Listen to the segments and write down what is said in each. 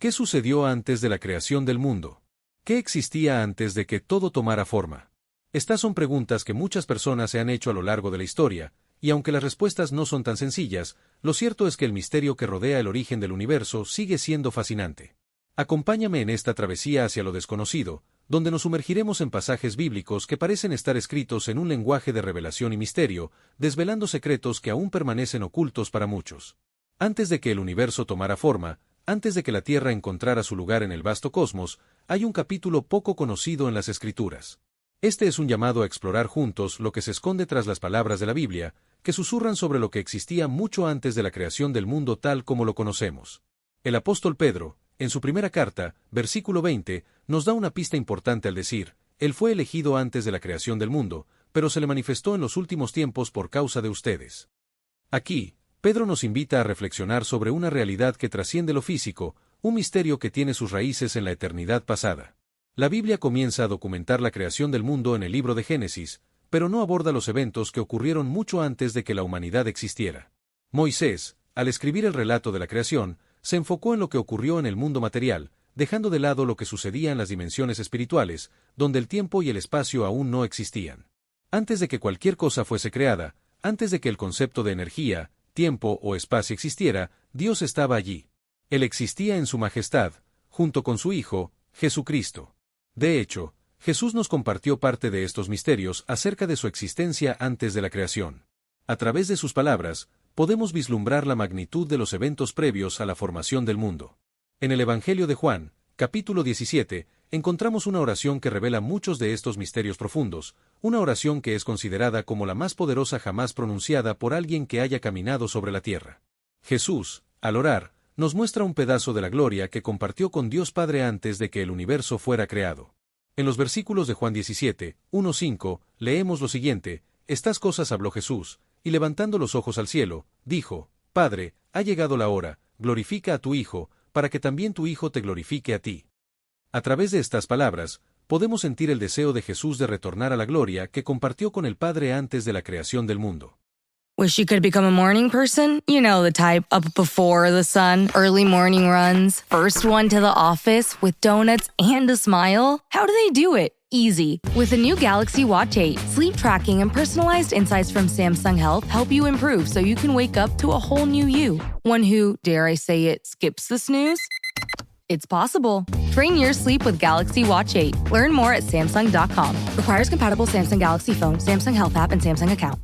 ¿Qué sucedió antes de la creación del mundo? ¿Qué existía antes de que todo tomara forma? Estas son preguntas que muchas personas se han hecho a lo largo de la historia, y aunque las respuestas no son tan sencillas, lo cierto es que el misterio que rodea el origen del universo sigue siendo fascinante. Acompáñame en esta travesía hacia lo desconocido, donde nos sumergiremos en pasajes bíblicos que parecen estar escritos en un lenguaje de revelación y misterio, desvelando secretos que aún permanecen ocultos para muchos. Antes de que el universo tomara forma, antes de que la Tierra encontrara su lugar en el vasto cosmos, hay un capítulo poco conocido en las Escrituras. Este es un llamado a explorar juntos lo que se esconde tras las palabras de la Biblia, que susurran sobre lo que existía mucho antes de la creación del mundo tal como lo conocemos. El apóstol Pedro, en su primera carta, versículo 20, nos da una pista importante al decir: Él fue elegido antes de la creación del mundo, pero se le manifestó en los últimos tiempos por causa de ustedes. Aquí, Pedro nos invita a reflexionar sobre una realidad que trasciende lo físico, un misterio que tiene sus raíces en la eternidad pasada. La Biblia comienza a documentar la creación del mundo en el libro de Génesis, pero no aborda los eventos que ocurrieron mucho antes de que la humanidad existiera. Moisés, al escribir el relato de la creación, se enfocó en lo que ocurrió en el mundo material, dejando de lado lo que sucedía en las dimensiones espirituales, donde el tiempo y el espacio aún no existían. Antes de que cualquier cosa fuese creada, antes de que el concepto de energía, tiempo o espacio existiera, Dios estaba allí. Él existía en su majestad, junto con su Hijo, Jesucristo. De hecho, Jesús nos compartió parte de estos misterios acerca de su existencia antes de la creación. A través de sus palabras, podemos vislumbrar la magnitud de los eventos previos a la formación del mundo. En el Evangelio de Juan, capítulo 17, encontramos una oración que revela muchos de estos misterios profundos, una oración que es considerada como la más poderosa jamás pronunciada por alguien que haya caminado sobre la tierra. Jesús, al orar, nos muestra un pedazo de la gloria que compartió con Dios Padre antes de que el universo fuera creado. En los versículos de Juan 17, 1-5, leemos lo siguiente: Estas cosas habló Jesús, y levantando los ojos al cielo, dijo: Padre, ha llegado la hora, glorifica a tu Hijo, para que también tu Hijo te glorifique a ti. A través de estas palabras, podemos sentir el deseo de Jesús de retornar a la gloria que compartió con el Padre antes de la creación del mundo. Wish you could become a morning person? You know the type, up before the sun, early morning runs, first one to the office with donuts and a smile. How do they do it? Easy. With the new Galaxy Watch 8, sleep tracking and personalized insights from Samsung Health help you improve so you can wake up to a whole new you. One who, dare I say it, skips the snooze? It's possible. Train your sleep with Galaxy Watch 8. Learn more at Samsung.com. Requires compatible Samsung Galaxy phone, Samsung Health app, and Samsung account.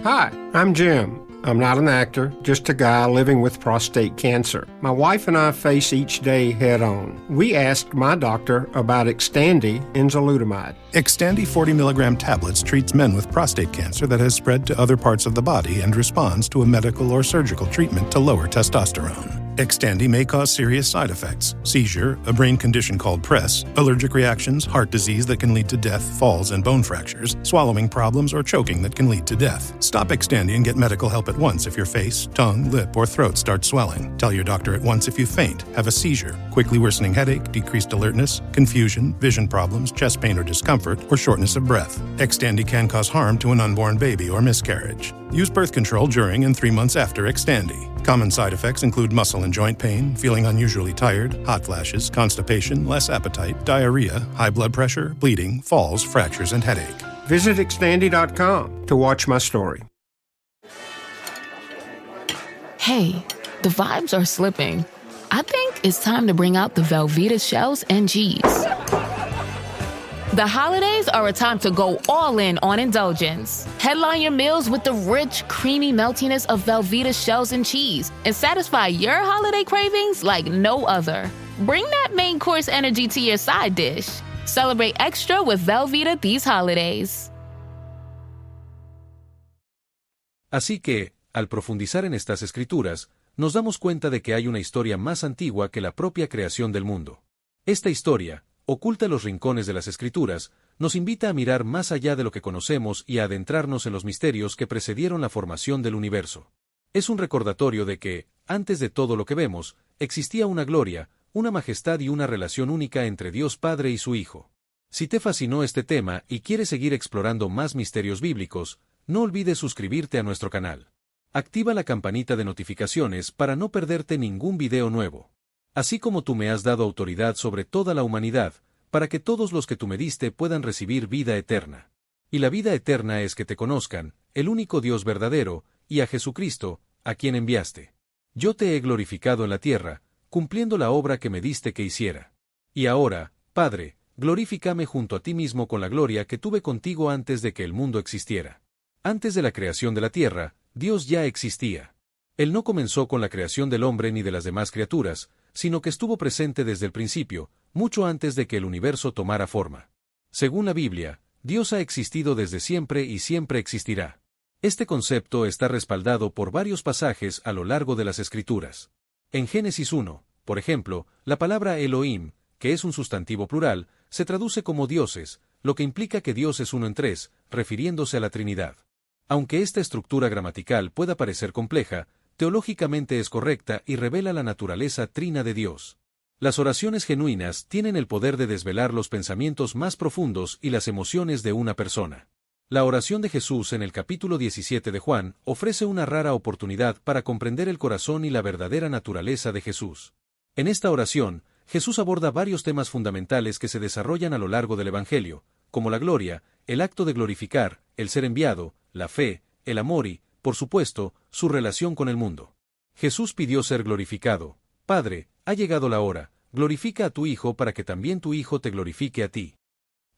Hi, I'm Jim. I'm not an actor, just a guy living with prostate cancer. My wife and I face each day head on. We asked my doctor about Xtandi enzalutamide. Xtandi 40 milligram tablets treats men with prostate cancer that has spread to other parts of the body and responds to a medical or surgical treatment to lower testosterone. Xtandi may cause serious side effects: seizure, a brain condition called PRESS, allergic reactions, heart disease that can lead to death, falls and bone fractures, swallowing problems, or choking that can lead to death. Stop Xtandi and get medical help at once if your face, tongue, lip, or throat start swelling. Tell your doctor at once if you faint, have a seizure, quickly worsening headache, decreased alertness, confusion, vision problems, chest pain or discomfort, or shortness of breath. Xtandi can cause harm to an unborn baby or miscarriage. Use birth control during and 3 months after Xtandi. Common side effects include muscle and joint pain, feeling unusually tired, hot flashes, constipation, less appetite, diarrhea, high blood pressure, bleeding, falls, fractures, and headache. Visit Xtandi.com to watch my story. Hey, the vibes are slipping. I think it's time to bring out the Velveeta shells and cheese. The holidays are a time to go all in on indulgence. Headline your meals with the rich, creamy meltiness of Velveeta shells and cheese and satisfy your holiday cravings like no other. Bring that main course energy to your side dish. Celebrate extra with Velveeta these holidays. Así que, al profundizar en estas escrituras, nos damos cuenta de que hay una historia más antigua que la propia creación del mundo. Esta historia, oculta en los rincones de las Escrituras, nos invita a mirar más allá de lo que conocemos y a adentrarnos en los misterios que precedieron la formación del universo. Es un recordatorio de que, antes de todo lo que vemos, existía una gloria, una majestad y una relación única entre Dios Padre y su Hijo. Si te fascinó este tema y quieres seguir explorando más misterios bíblicos, no olvides suscribirte a nuestro canal. Activa la campanita de notificaciones para no perderte ningún video nuevo. Así como tú me has dado autoridad sobre toda la humanidad, para que todos los que tú me diste puedan recibir vida eterna. Y la vida eterna es que te conozcan, el único Dios verdadero, y a Jesucristo, a quien enviaste. Yo te he glorificado en la tierra, cumpliendo la obra que me diste que hiciera. Y ahora, Padre, glorifícame junto a ti mismo con la gloria que tuve contigo antes de que el mundo existiera. Antes de la creación de la tierra, Dios ya existía. Él no comenzó con la creación del hombre ni de las demás criaturas, sino que estuvo presente desde el principio, mucho antes de que el universo tomara forma. Según la Biblia, Dios ha existido desde siempre y siempre existirá. Este concepto está respaldado por varios pasajes a lo largo de las Escrituras. En Génesis 1, por ejemplo, la palabra Elohim, que es un sustantivo plural, se traduce como dioses, lo que implica que Dios es uno en tres, refiriéndose a la Trinidad. Aunque esta estructura gramatical pueda parecer compleja, teológicamente es correcta y revela la naturaleza trina de Dios. Las oraciones genuinas tienen el poder de desvelar los pensamientos más profundos y las emociones de una persona. La oración de Jesús en el capítulo 17 de Juan ofrece una rara oportunidad para comprender el corazón y la verdadera naturaleza de Jesús. En esta oración, Jesús aborda varios temas fundamentales que se desarrollan a lo largo del Evangelio, como la gloria, el acto de glorificar, el ser enviado, la fe, el amor y, por supuesto, su relación con el mundo. Jesús pidió ser glorificado. Padre, ha llegado la hora, glorifica a tu Hijo para que también tu Hijo te glorifique a ti.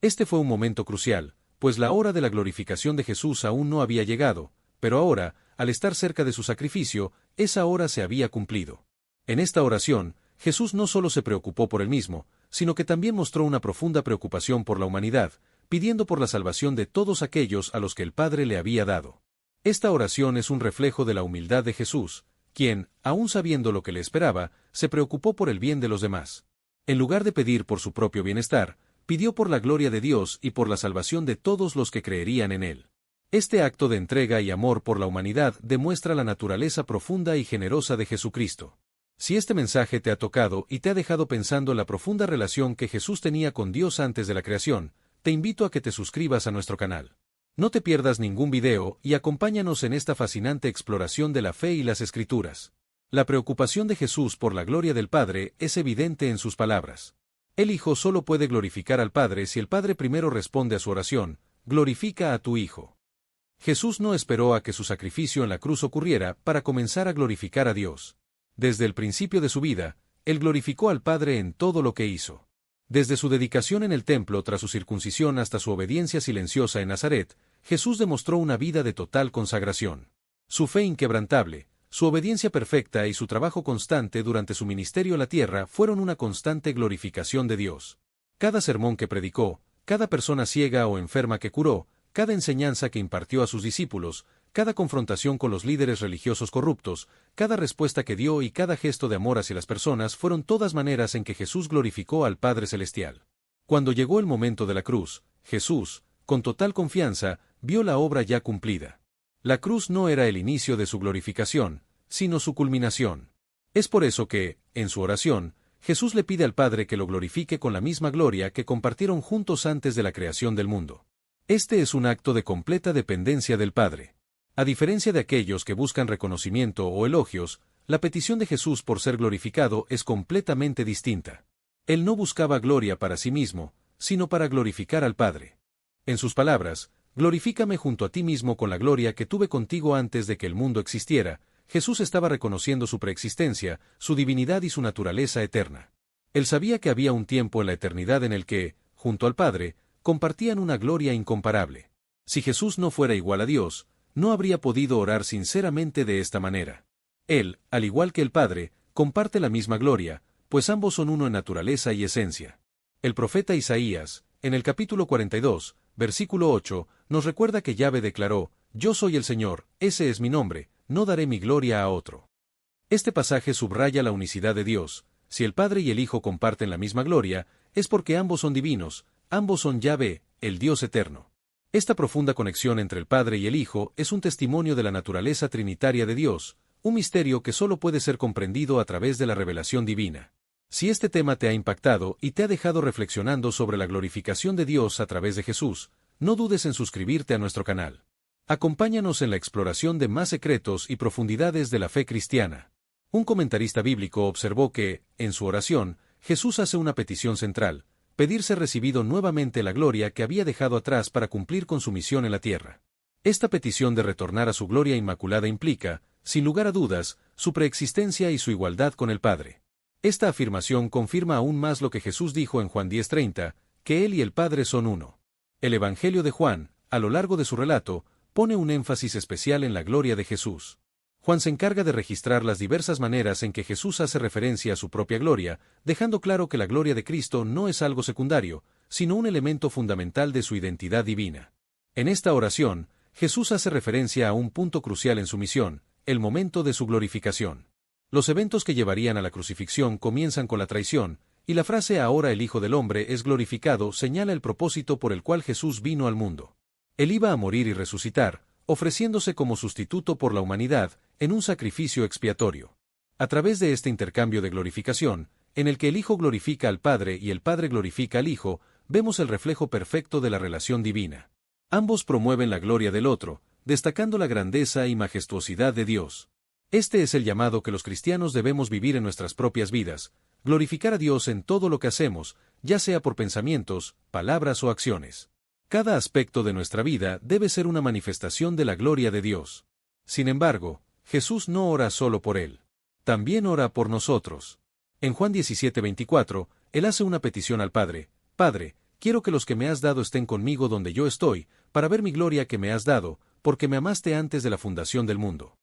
Este fue un momento crucial, pues la hora de la glorificación de Jesús aún no había llegado, pero ahora, al estar cerca de su sacrificio, esa hora se había cumplido. En esta oración, Jesús no solo se preocupó por él mismo, sino que también mostró una profunda preocupación por la humanidad, pidiendo por la salvación de todos aquellos a los que el Padre le había dado. Esta oración es un reflejo de la humildad de Jesús, quien, aun sabiendo lo que le esperaba, se preocupó por el bien de los demás. En lugar de pedir por su propio bienestar, pidió por la gloria de Dios y por la salvación de todos los que creerían en él. Este acto de entrega y amor por la humanidad demuestra la naturaleza profunda y generosa de Jesucristo. Si este mensaje te ha tocado y te ha dejado pensando en la profunda relación que Jesús tenía con Dios antes de la creación, te invito a que te suscribas a nuestro canal. No te pierdas ningún video y acompáñanos en esta fascinante exploración de la fe y las Escrituras. La preocupación de Jesús por la gloria del Padre es evidente en sus palabras. El Hijo solo puede glorificar al Padre si el Padre primero responde a su oración: glorifica a tu Hijo. Jesús no esperó a que su sacrificio en la cruz ocurriera para comenzar a glorificar a Dios. Desde el principio de su vida, Él glorificó al Padre en todo lo que hizo. Desde su dedicación en el templo tras su circuncisión hasta su obediencia silenciosa en Nazaret, Jesús demostró una vida de total consagración. Su fe inquebrantable, su obediencia perfecta y su trabajo constante durante su ministerio en la tierra fueron una constante glorificación de Dios. Cada sermón que predicó, cada persona ciega o enferma que curó, cada enseñanza que impartió a sus discípulos, cada confrontación con los líderes religiosos corruptos, cada respuesta que dio y cada gesto de amor hacia las personas fueron todas maneras en que Jesús glorificó al Padre Celestial. Cuando llegó el momento de la cruz, Jesús, con total confianza, vio la obra ya cumplida. La cruz no era el inicio de su glorificación, sino su culminación. Es por eso que, en su oración, Jesús le pide al Padre que lo glorifique con la misma gloria que compartieron juntos antes de la creación del mundo. Este es un acto de completa dependencia del Padre. A diferencia de aquellos que buscan reconocimiento o elogios, la petición de Jesús por ser glorificado es completamente distinta. Él no buscaba gloria para sí mismo, sino para glorificar al Padre. En sus palabras, glorifícame junto a ti mismo con la gloria que tuve contigo antes de que el mundo existiera, Jesús estaba reconociendo su preexistencia, su divinidad y su naturaleza eterna. Él sabía que había un tiempo en la eternidad en el que, junto al Padre, compartían una gloria incomparable. Si Jesús no fuera igual a Dios, no habría podido orar sinceramente de esta manera. Él, al igual que el Padre, comparte la misma gloria, pues ambos son uno en naturaleza y esencia. El profeta Isaías, en el capítulo 42, versículo 8, nos recuerda que Yahvé declaró: Yo soy el Señor, ese es mi nombre, no daré mi gloria a otro. Este pasaje subraya la unicidad de Dios. Si el Padre y el Hijo comparten la misma gloria, es porque ambos son divinos, ambos son Yahvé, el Dios eterno. Esta profunda conexión entre el Padre y el Hijo es un testimonio de la naturaleza trinitaria de Dios, un misterio que solo puede ser comprendido a través de la revelación divina. Si este tema te ha impactado y te ha dejado reflexionando sobre la glorificación de Dios a través de Jesús, no dudes en suscribirte a nuestro canal. Acompáñanos en la exploración de más secretos y profundidades de la fe cristiana. Un comentarista bíblico observó que, en su oración, Jesús hace una petición central: pedir ser recibido nuevamente la gloria que había dejado atrás para cumplir con su misión en la tierra. Esta petición de retornar a su gloria inmaculada implica, sin lugar a dudas, su preexistencia y su igualdad con el Padre. Esta afirmación confirma aún más lo que Jesús dijo en Juan 10:30, que Él y el Padre son uno. El Evangelio de Juan, a lo largo de su relato, pone un énfasis especial en la gloria de Jesús. Juan se encarga de registrar las diversas maneras en que Jesús hace referencia a su propia gloria, dejando claro que la gloria de Cristo no es algo secundario, sino un elemento fundamental de su identidad divina. En esta oración, Jesús hace referencia a un punto crucial en su misión, el momento de su glorificación. Los eventos que llevarían a la crucifixión comienzan con la traición, y la frase «ahora el Hijo del Hombre es glorificado» señala el propósito por el cual Jesús vino al mundo. Él iba a morir y resucitar, ofreciéndose como sustituto por la humanidad, en un sacrificio expiatorio. A través de este intercambio de glorificación, en el que el Hijo glorifica al Padre y el Padre glorifica al Hijo, vemos el reflejo perfecto de la relación divina. Ambos promueven la gloria del otro, destacando la grandeza y majestuosidad de Dios. Este es el llamado que los cristianos debemos vivir en nuestras propias vidas: glorificar a Dios en todo lo que hacemos, ya sea por pensamientos, palabras o acciones. Cada aspecto de nuestra vida debe ser una manifestación de la gloria de Dios. Sin embargo, Jesús no ora solo por Él. También ora por nosotros. En Juan 17:24, Él hace una petición al Padre: Padre, quiero que los que me has dado estén conmigo donde yo estoy, para ver mi gloria que me has dado, porque me amaste antes de la fundación del mundo.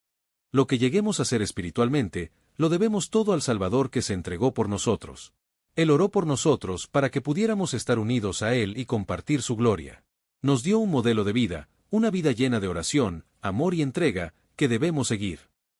Lo que lleguemos a ser espiritualmente, lo debemos todo al Salvador que se entregó por nosotros. Él oró por nosotros para que pudiéramos estar unidos a Él y compartir su gloria. Nos dio un modelo de vida, una vida llena de oración, amor y entrega, que debemos seguir.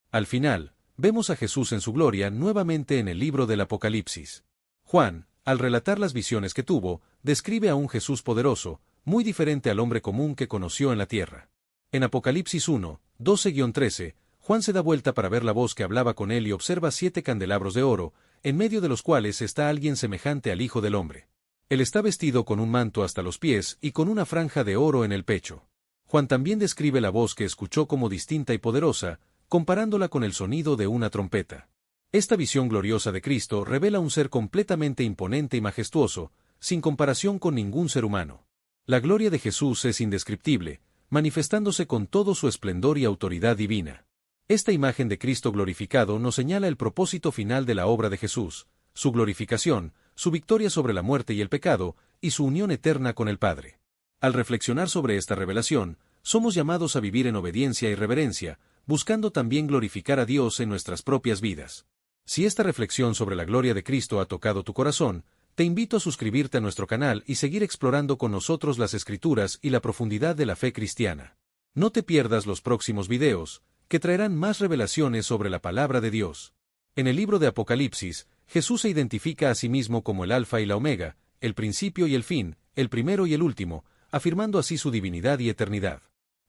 Al final, vemos a Jesús en su gloria nuevamente en el libro del Apocalipsis. Juan, al relatar las visiones que tuvo, describe a un Jesús poderoso, muy diferente al hombre común que conoció en la tierra. En Apocalipsis 1, 12-13, Juan se da vuelta para ver la voz que hablaba con él y observa 7 candelabros de oro, en medio de los cuales está alguien semejante al Hijo del Hombre. Él está vestido con un manto hasta los pies y con una franja de oro en el pecho. Juan también describe la voz que escuchó como distinta y poderosa, comparándola con el sonido de una trompeta. Esta visión gloriosa de Cristo revela un ser completamente imponente y majestuoso, sin comparación con ningún ser humano. La gloria de Jesús es indescriptible, manifestándose con todo su esplendor y autoridad divina. Esta imagen de Cristo glorificado nos señala el propósito final de la obra de Jesús, su glorificación, su victoria sobre la muerte y el pecado, y su unión eterna con el Padre. Al reflexionar sobre esta revelación, somos llamados a vivir en obediencia y reverencia, buscando también glorificar a Dios en nuestras propias vidas. Si esta reflexión sobre la gloria de Cristo ha tocado tu corazón, te invito a suscribirte a nuestro canal y seguir explorando con nosotros las Escrituras y la profundidad de la fe cristiana. No te pierdas los próximos videos, que traerán más revelaciones sobre la palabra de Dios. En el libro de Apocalipsis, Jesús se identifica a sí mismo como el Alfa y la Omega, el principio y el fin, el primero y el último, afirmando así su divinidad y eternidad.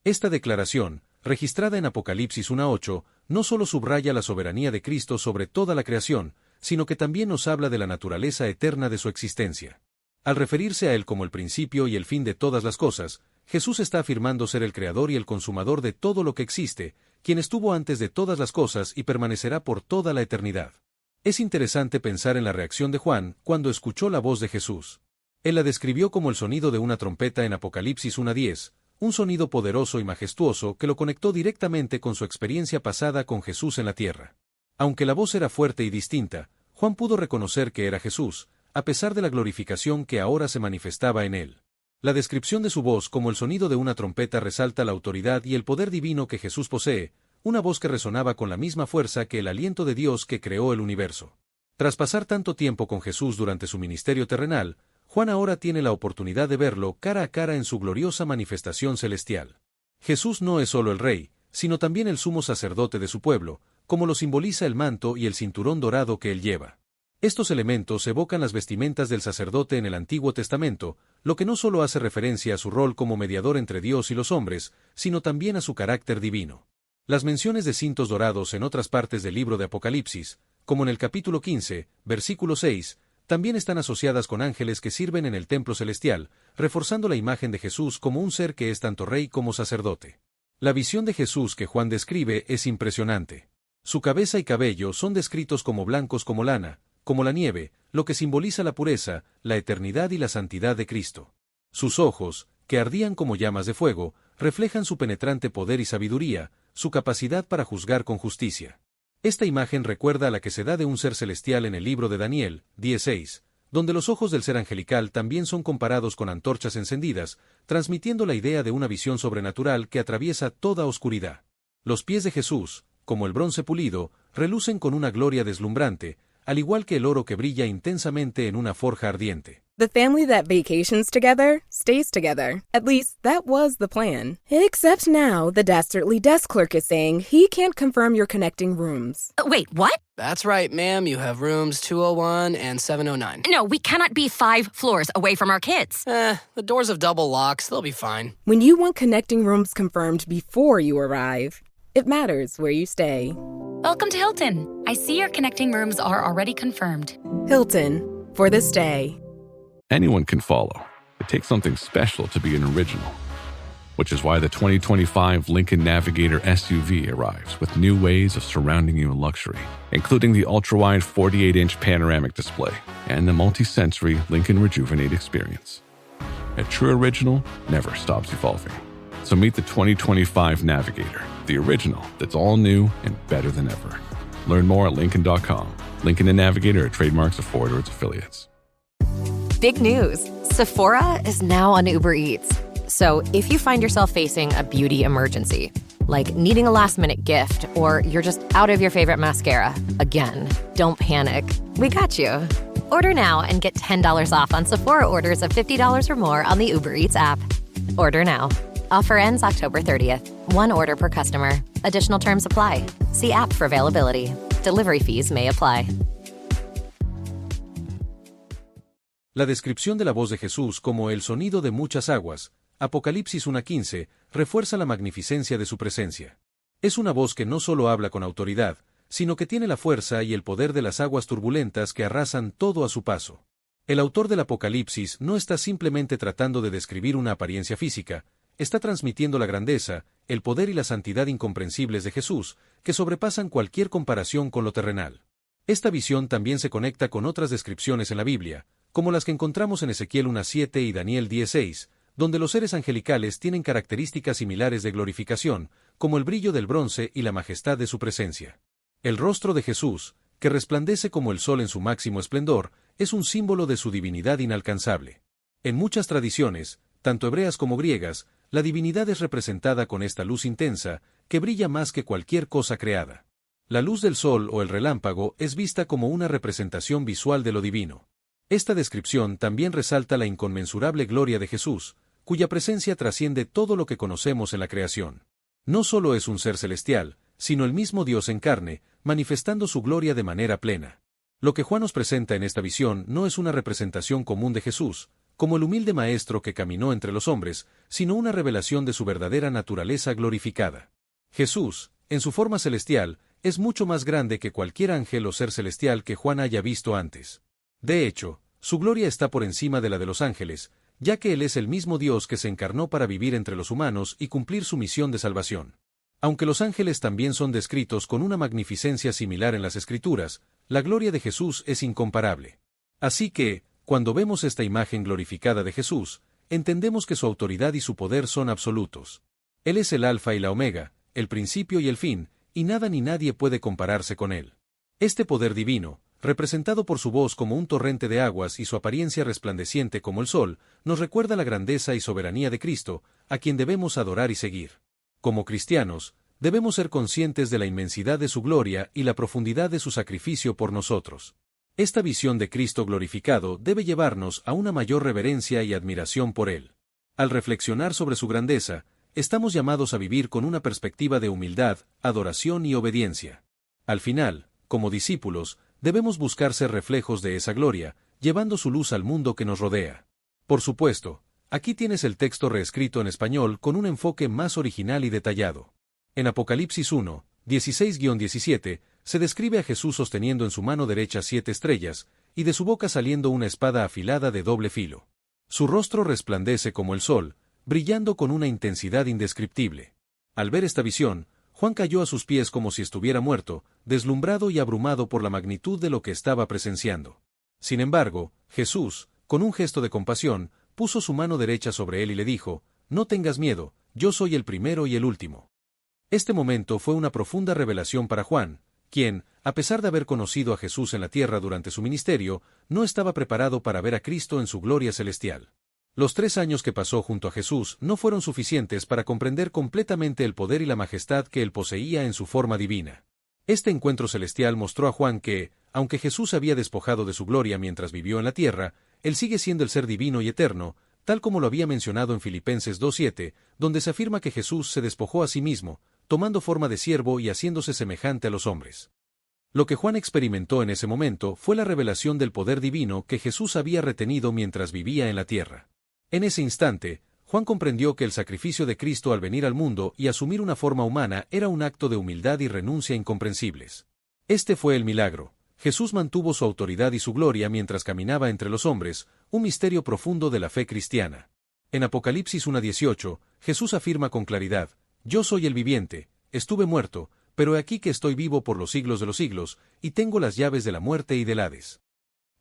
Esta declaración, registrada en Apocalipsis 1:8, no solo subraya la soberanía de Cristo sobre toda la creación, sino que también nos habla de la naturaleza eterna de su existencia. Al referirse a Él como el principio y el fin de todas las cosas, Jesús está afirmando ser el creador y el consumador de todo lo que existe, quien estuvo antes de todas las cosas y permanecerá por toda la eternidad. Es interesante pensar en la reacción de Juan cuando escuchó la voz de Jesús. Él la describió como el sonido de una trompeta en Apocalipsis 1:10, un sonido poderoso y majestuoso que lo conectó directamente con su experiencia pasada con Jesús en la tierra. Aunque la voz era fuerte y distinta, Juan pudo reconocer que era Jesús, a pesar de la glorificación que ahora se manifestaba en él. La descripción de su voz como el sonido de una trompeta resalta la autoridad y el poder divino que Jesús posee, una voz que resonaba con la misma fuerza que el aliento de Dios que creó el universo. Tras pasar tanto tiempo con Jesús durante su ministerio terrenal, Juan ahora tiene la oportunidad de verlo cara a cara en su gloriosa manifestación celestial. Jesús no es solo el Rey, sino también el sumo sacerdote de su pueblo, como lo simboliza el manto y el cinturón dorado que él lleva. Estos elementos evocan las vestimentas del sacerdote en el Antiguo Testamento, lo que no solo hace referencia a su rol como mediador entre Dios y los hombres, sino también a su carácter divino. Las menciones de cintos dorados en otras partes del libro de Apocalipsis, como en el capítulo 15, versículo 6, también están asociadas con ángeles que sirven en el templo celestial, reforzando la imagen de Jesús como un ser que es tanto rey como sacerdote. La visión de Jesús que Juan describe es impresionante. Su cabeza y cabello son descritos como blancos como lana, como la nieve, lo que simboliza la pureza, la eternidad y la santidad de Cristo. Sus ojos, que ardían como llamas de fuego, reflejan su penetrante poder y sabiduría, su capacidad para juzgar con justicia. Esta imagen recuerda a la que se da de un ser celestial en el libro de Daniel, 10:6, donde los ojos del ser angelical también son comparados con antorchas encendidas, transmitiendo la idea de una visión sobrenatural que atraviesa toda oscuridad. Los pies de Jesús, como el bronce pulido, relucen con una gloria deslumbrante, al igual que el oro que brilla intensamente en una forja ardiente. The family that vacations together stays together. At least, that was the plan. Except now, the Dastardly desk clerk is saying he can't confirm your connecting rooms. Wait, what? That's right, ma'am. You have rooms 201 and 709. No, we cannot be 5 floors away from our kids. The doors have double locks. They'll be fine. When you want connecting rooms confirmed before you arrive, it matters where you stay. Welcome to Hilton. I see your connecting rooms are already confirmed. Hilton, for this day. Anyone can follow. It takes something special to be an original, which is why the 2025 Lincoln Navigator SUV arrives with new ways of surrounding you in luxury, including the ultra-wide 48-inch panoramic display and the multi-sensory Lincoln Rejuvenate experience. A true original never stops evolving. So meet the 2025 Navigator, the original that's all new and better than ever. Learn more at Lincoln.com. Lincoln and Navigator are trademarks of Ford or its affiliates. Big news. Sephora is now on Uber Eats. So if you find yourself facing a beauty emergency, like needing a last-minute gift, or you're just out of your favorite mascara, again, don't panic. We got you. Order now and get $10 off on Sephora orders of $50 or more on the Uber Eats app. Order now. Offer ends October 30th. One order per customer. Additional terms apply. See app for availability. Delivery fees may apply. La descripción de la voz de Jesús como el sonido de muchas aguas, Apocalipsis 1:15, refuerza la magnificencia de su presencia. Es una voz que no solo habla con autoridad, sino que tiene la fuerza y el poder de las aguas turbulentas que arrasan todo a su paso. El autor del Apocalipsis no está simplemente tratando de describir una apariencia física, está transmitiendo la grandeza, el poder y la santidad incomprensibles de Jesús, que sobrepasan cualquier comparación con lo terrenal. Esta visión también se conecta con otras descripciones en la Biblia, como las que encontramos en Ezequiel 1:7 y Daniel 10:6, donde los seres angelicales tienen características similares de glorificación, como el brillo del bronce y la majestad de su presencia. El rostro de Jesús, que resplandece como el sol en su máximo esplendor, es un símbolo de su divinidad inalcanzable. En muchas tradiciones, tanto hebreas como griegas, la divinidad es representada con esta luz intensa, que brilla más que cualquier cosa creada. La luz del sol o el relámpago es vista como una representación visual de lo divino. Esta descripción también resalta la inconmensurable gloria de Jesús, cuya presencia trasciende todo lo que conocemos en la creación. No solo es un ser celestial, sino el mismo Dios en carne, manifestando su gloria de manera plena. Lo que Juan nos presenta en esta visión no es una representación común de Jesús, como el humilde maestro que caminó entre los hombres, sino una revelación de su verdadera naturaleza glorificada. Jesús, en su forma celestial, es mucho más grande que cualquier ángel o ser celestial que Juan haya visto antes. De hecho, su gloria está por encima de la de los ángeles, ya que Él es el mismo Dios que se encarnó para vivir entre los humanos y cumplir su misión de salvación. Aunque los ángeles también son descritos con una magnificencia similar en las Escrituras, la gloria de Jesús es incomparable. Así que, cuando vemos esta imagen glorificada de Jesús, entendemos que su autoridad y su poder son absolutos. Él es el Alfa y la Omega, el principio y el fin, y nada ni nadie puede compararse con Él. Este poder divino, representado por su voz como un torrente de aguas y su apariencia resplandeciente como el sol, nos recuerda la grandeza y soberanía de Cristo, a quien debemos adorar y seguir. Como cristianos, debemos ser conscientes de la inmensidad de su gloria y la profundidad de su sacrificio por nosotros. Esta visión de Cristo glorificado debe llevarnos a una mayor reverencia y admiración por Él. Al reflexionar sobre su grandeza, estamos llamados a vivir con una perspectiva de humildad, adoración y obediencia. Al final, como discípulos, debemos buscar ser reflejos de esa gloria, llevando su luz al mundo que nos rodea. Por supuesto, aquí tienes el texto reescrito en español con un enfoque más original y detallado. En Apocalipsis 1, 16-17, se describe a Jesús sosteniendo en su mano derecha 7 estrellas, y de su boca saliendo una espada afilada de doble filo. Su rostro resplandece como el sol, brillando con una intensidad indescriptible. Al ver esta visión, Juan cayó a sus pies como si estuviera muerto, deslumbrado y abrumado por la magnitud de lo que estaba presenciando. Sin embargo, Jesús, con un gesto de compasión, puso su mano derecha sobre él y le dijo: «No tengas miedo, yo soy el primero y el último». Este momento fue una profunda revelación para Juan, quien, a pesar de haber conocido a Jesús en la tierra durante su ministerio, no estaba preparado para ver a Cristo en su gloria celestial. Los 3 años que pasó junto a Jesús no fueron suficientes para comprender completamente el poder y la majestad que él poseía en su forma divina. Este encuentro celestial mostró a Juan que, aunque Jesús se había despojado de su gloria mientras vivió en la tierra, él sigue siendo el ser divino y eterno, tal como lo había mencionado en Filipenses 2:7, donde se afirma que Jesús se despojó a sí mismo, tomando forma de siervo y haciéndose semejante a los hombres. Lo que Juan experimentó en ese momento fue la revelación del poder divino que Jesús había retenido mientras vivía en la tierra. En ese instante, Juan comprendió que el sacrificio de Cristo al venir al mundo y asumir una forma humana era un acto de humildad y renuncia incomprensibles. Este fue el milagro. Jesús mantuvo su autoridad y su gloria mientras caminaba entre los hombres, un misterio profundo de la fe cristiana. En Apocalipsis 1:18, Jesús afirma con claridad: «Yo soy el viviente, estuve muerto, pero he aquí que estoy vivo por los siglos de los siglos, y tengo las llaves de la muerte y del Hades».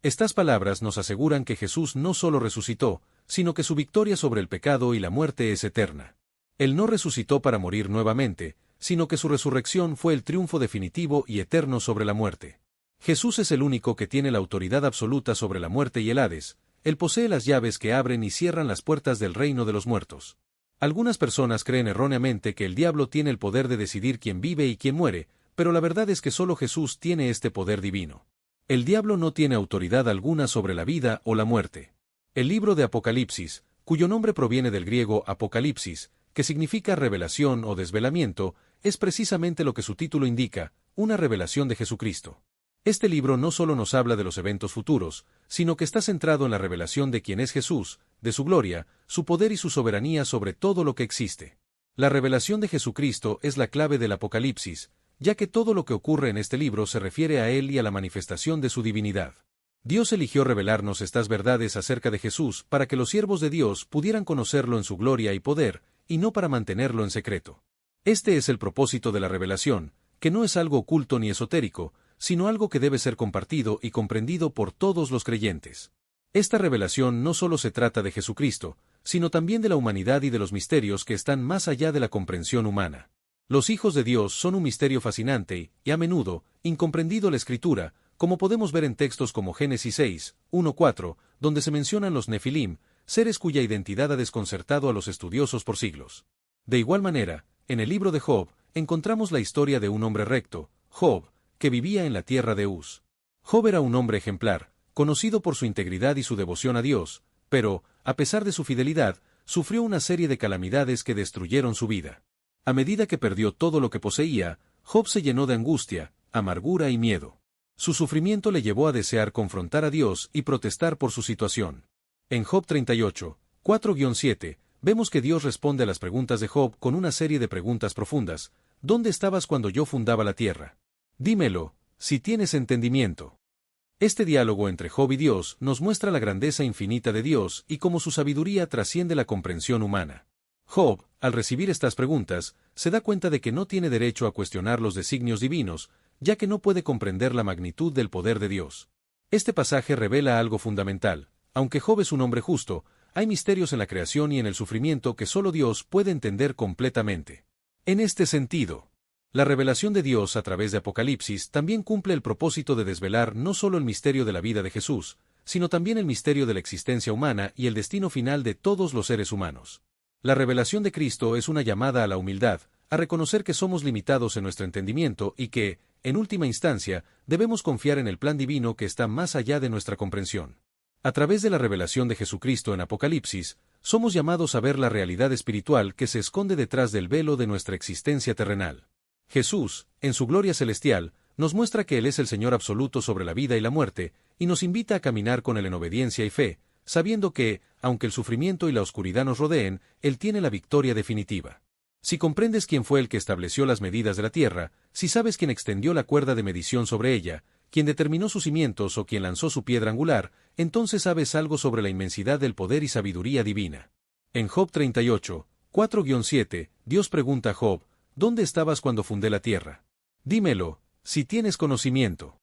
Estas palabras nos aseguran que Jesús no solo resucitó, sino que su victoria sobre el pecado y la muerte es eterna. Él no resucitó para morir nuevamente, sino que su resurrección fue el triunfo definitivo y eterno sobre la muerte. Jesús es el único que tiene la autoridad absoluta sobre la muerte y el Hades. Él posee las llaves que abren y cierran las puertas del reino de los muertos. Algunas personas creen erróneamente que el diablo tiene el poder de decidir quién vive y quién muere, pero la verdad es que solo Jesús tiene este poder divino. El diablo no tiene autoridad alguna sobre la vida o la muerte. El libro de Apocalipsis, cuyo nombre proviene del griego Apocalipsis, que significa revelación o desvelamiento, es precisamente lo que su título indica, una revelación de Jesucristo. Este libro no solo nos habla de los eventos futuros, sino que está centrado en la revelación de quién es Jesús, de su gloria, su poder y su soberanía sobre todo lo que existe. La revelación de Jesucristo es la clave del Apocalipsis, ya que todo lo que ocurre en este libro se refiere a Él y a la manifestación de su divinidad. Dios eligió revelarnos estas verdades acerca de Jesús para que los siervos de Dios pudieran conocerlo en su gloria y poder, y no para mantenerlo en secreto. Este es el propósito de la revelación, que no es algo oculto ni esotérico, sino algo que debe ser compartido y comprendido por todos los creyentes. Esta revelación no solo se trata de Jesucristo, sino también de la humanidad y de los misterios que están más allá de la comprensión humana. Los hijos de Dios son un misterio fascinante y, a menudo, incomprendido en la Escritura, como podemos ver en textos como Génesis 6, 1-4, donde se mencionan los Nefilim, seres cuya identidad ha desconcertado a los estudiosos por siglos. De igual manera, en el libro de Job, encontramos la historia de un hombre recto, Job, que vivía en la tierra de Uz. Job era un hombre ejemplar, conocido por su integridad y su devoción a Dios, pero, a pesar de su fidelidad, sufrió una serie de calamidades que destruyeron su vida. A medida que perdió todo lo que poseía, Job se llenó de angustia, amargura y miedo. Su sufrimiento le llevó a desear confrontar a Dios y protestar por su situación. En Job 38, 4-7, vemos que Dios responde a las preguntas de Job con una serie de preguntas profundas. ¿Dónde estabas cuando yo fundaba la tierra? Dímelo, si tienes entendimiento. Este diálogo entre Job y Dios nos muestra la grandeza infinita de Dios y cómo su sabiduría trasciende la comprensión humana. Job, al recibir estas preguntas, se da cuenta de que no tiene derecho a cuestionar los designios divinos, ya que no puede comprender la magnitud del poder de Dios. Este pasaje revela algo fundamental. Aunque Job es un hombre justo, hay misterios en la creación y en el sufrimiento que solo Dios puede entender completamente. En este sentido, la revelación de Dios a través de Apocalipsis también cumple el propósito de desvelar no solo el misterio de la vida de Jesús, sino también el misterio de la existencia humana y el destino final de todos los seres humanos. La revelación de Cristo es una llamada a la humildad, a reconocer que somos limitados en nuestro entendimiento y que, en última instancia, debemos confiar en el plan divino que está más allá de nuestra comprensión. A través de la revelación de Jesucristo en Apocalipsis, somos llamados a ver la realidad espiritual que se esconde detrás del velo de nuestra existencia terrenal. Jesús, en su gloria celestial, nos muestra que Él es el Señor absoluto sobre la vida y la muerte, y nos invita a caminar con Él en obediencia y fe, sabiendo que, aunque el sufrimiento y la oscuridad nos rodeen, Él tiene la victoria definitiva. Si comprendes quién fue el que estableció las medidas de la tierra, si sabes quién extendió la cuerda de medición sobre ella, quien determinó sus cimientos o quien lanzó su piedra angular, entonces sabes algo sobre la inmensidad del poder y sabiduría divina. En Job 38, 4-7, Dios pregunta a Job, ¿dónde estabas cuando fundé la tierra? Dímelo, si tienes conocimiento.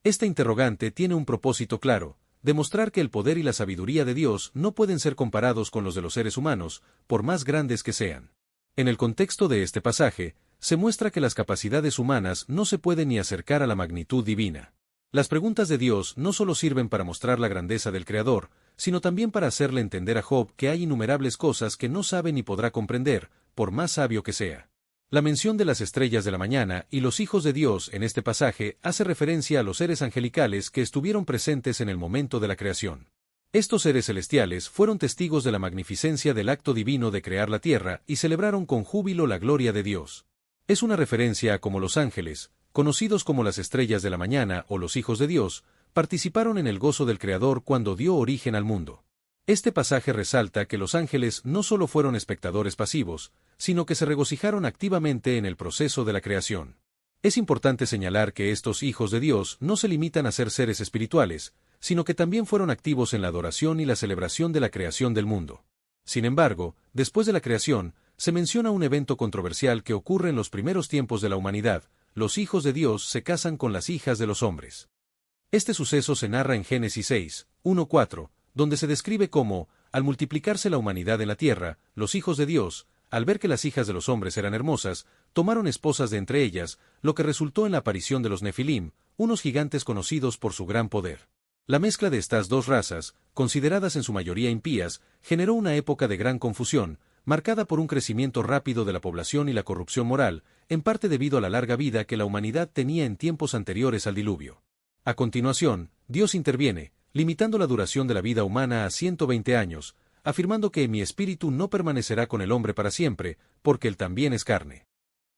Esta interrogante tiene un propósito claro: demostrar que el poder y la sabiduría de Dios no pueden ser comparados con los de los seres humanos, por más grandes que sean. En el contexto de este pasaje, se muestra que las capacidades humanas no se pueden ni acercar a la magnitud divina. Las preguntas de Dios no solo sirven para mostrar la grandeza del Creador, sino también para hacerle entender a Job que hay innumerables cosas que no sabe ni podrá comprender, por más sabio que sea. La mención de las estrellas de la mañana y los hijos de Dios en este pasaje hace referencia a los seres angelicales que estuvieron presentes en el momento de la creación. Estos seres celestiales fueron testigos de la magnificencia del acto divino de crear la tierra y celebraron con júbilo la gloria de Dios. Es una referencia a cómo los ángeles, conocidos como las estrellas de la mañana o los hijos de Dios, participaron en el gozo del Creador cuando dio origen al mundo. Este pasaje resalta que los ángeles no solo fueron espectadores pasivos, sino que se regocijaron activamente en el proceso de la creación. Es importante señalar que estos hijos de Dios no se limitan a ser seres espirituales, sino que también fueron activos en la adoración y la celebración de la creación del mundo. Sin embargo, después de la creación, se menciona un evento controversial que ocurre en los primeros tiempos de la humanidad: los hijos de Dios se casan con las hijas de los hombres. Este suceso se narra en Génesis 6, 1-4, donde se describe cómo, al multiplicarse la humanidad en la tierra, los hijos de Dios, al ver que las hijas de los hombres eran hermosas, tomaron esposas de entre ellas, lo que resultó en la aparición de los Nefilim, unos gigantes conocidos por su gran poder. La mezcla de estas dos razas, consideradas en su mayoría impías, generó una época de gran confusión, marcada por un crecimiento rápido de la población y la corrupción moral, en parte debido a la larga vida que la humanidad tenía en tiempos anteriores al diluvio. A continuación, Dios interviene, limitando la duración de la vida humana a 120 años, afirmando que mi espíritu no permanecerá con el hombre para siempre, porque él también es carne.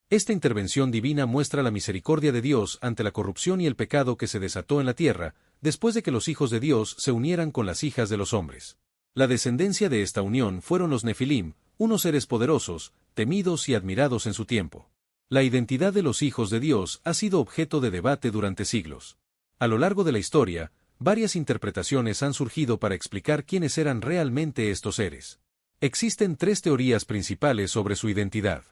Esta intervención divina muestra la misericordia de Dios ante la corrupción y el pecado que se desató en la tierra, después de que los hijos de Dios se unieran con las hijas de los hombres. La descendencia de esta unión fueron los Nefilim, unos seres poderosos, temidos y admirados en su tiempo. La identidad de los hijos de Dios ha sido objeto de debate durante siglos. A lo largo de la historia, varias interpretaciones han surgido para explicar quiénes eran realmente estos seres. Existen tres teorías principales sobre su identidad.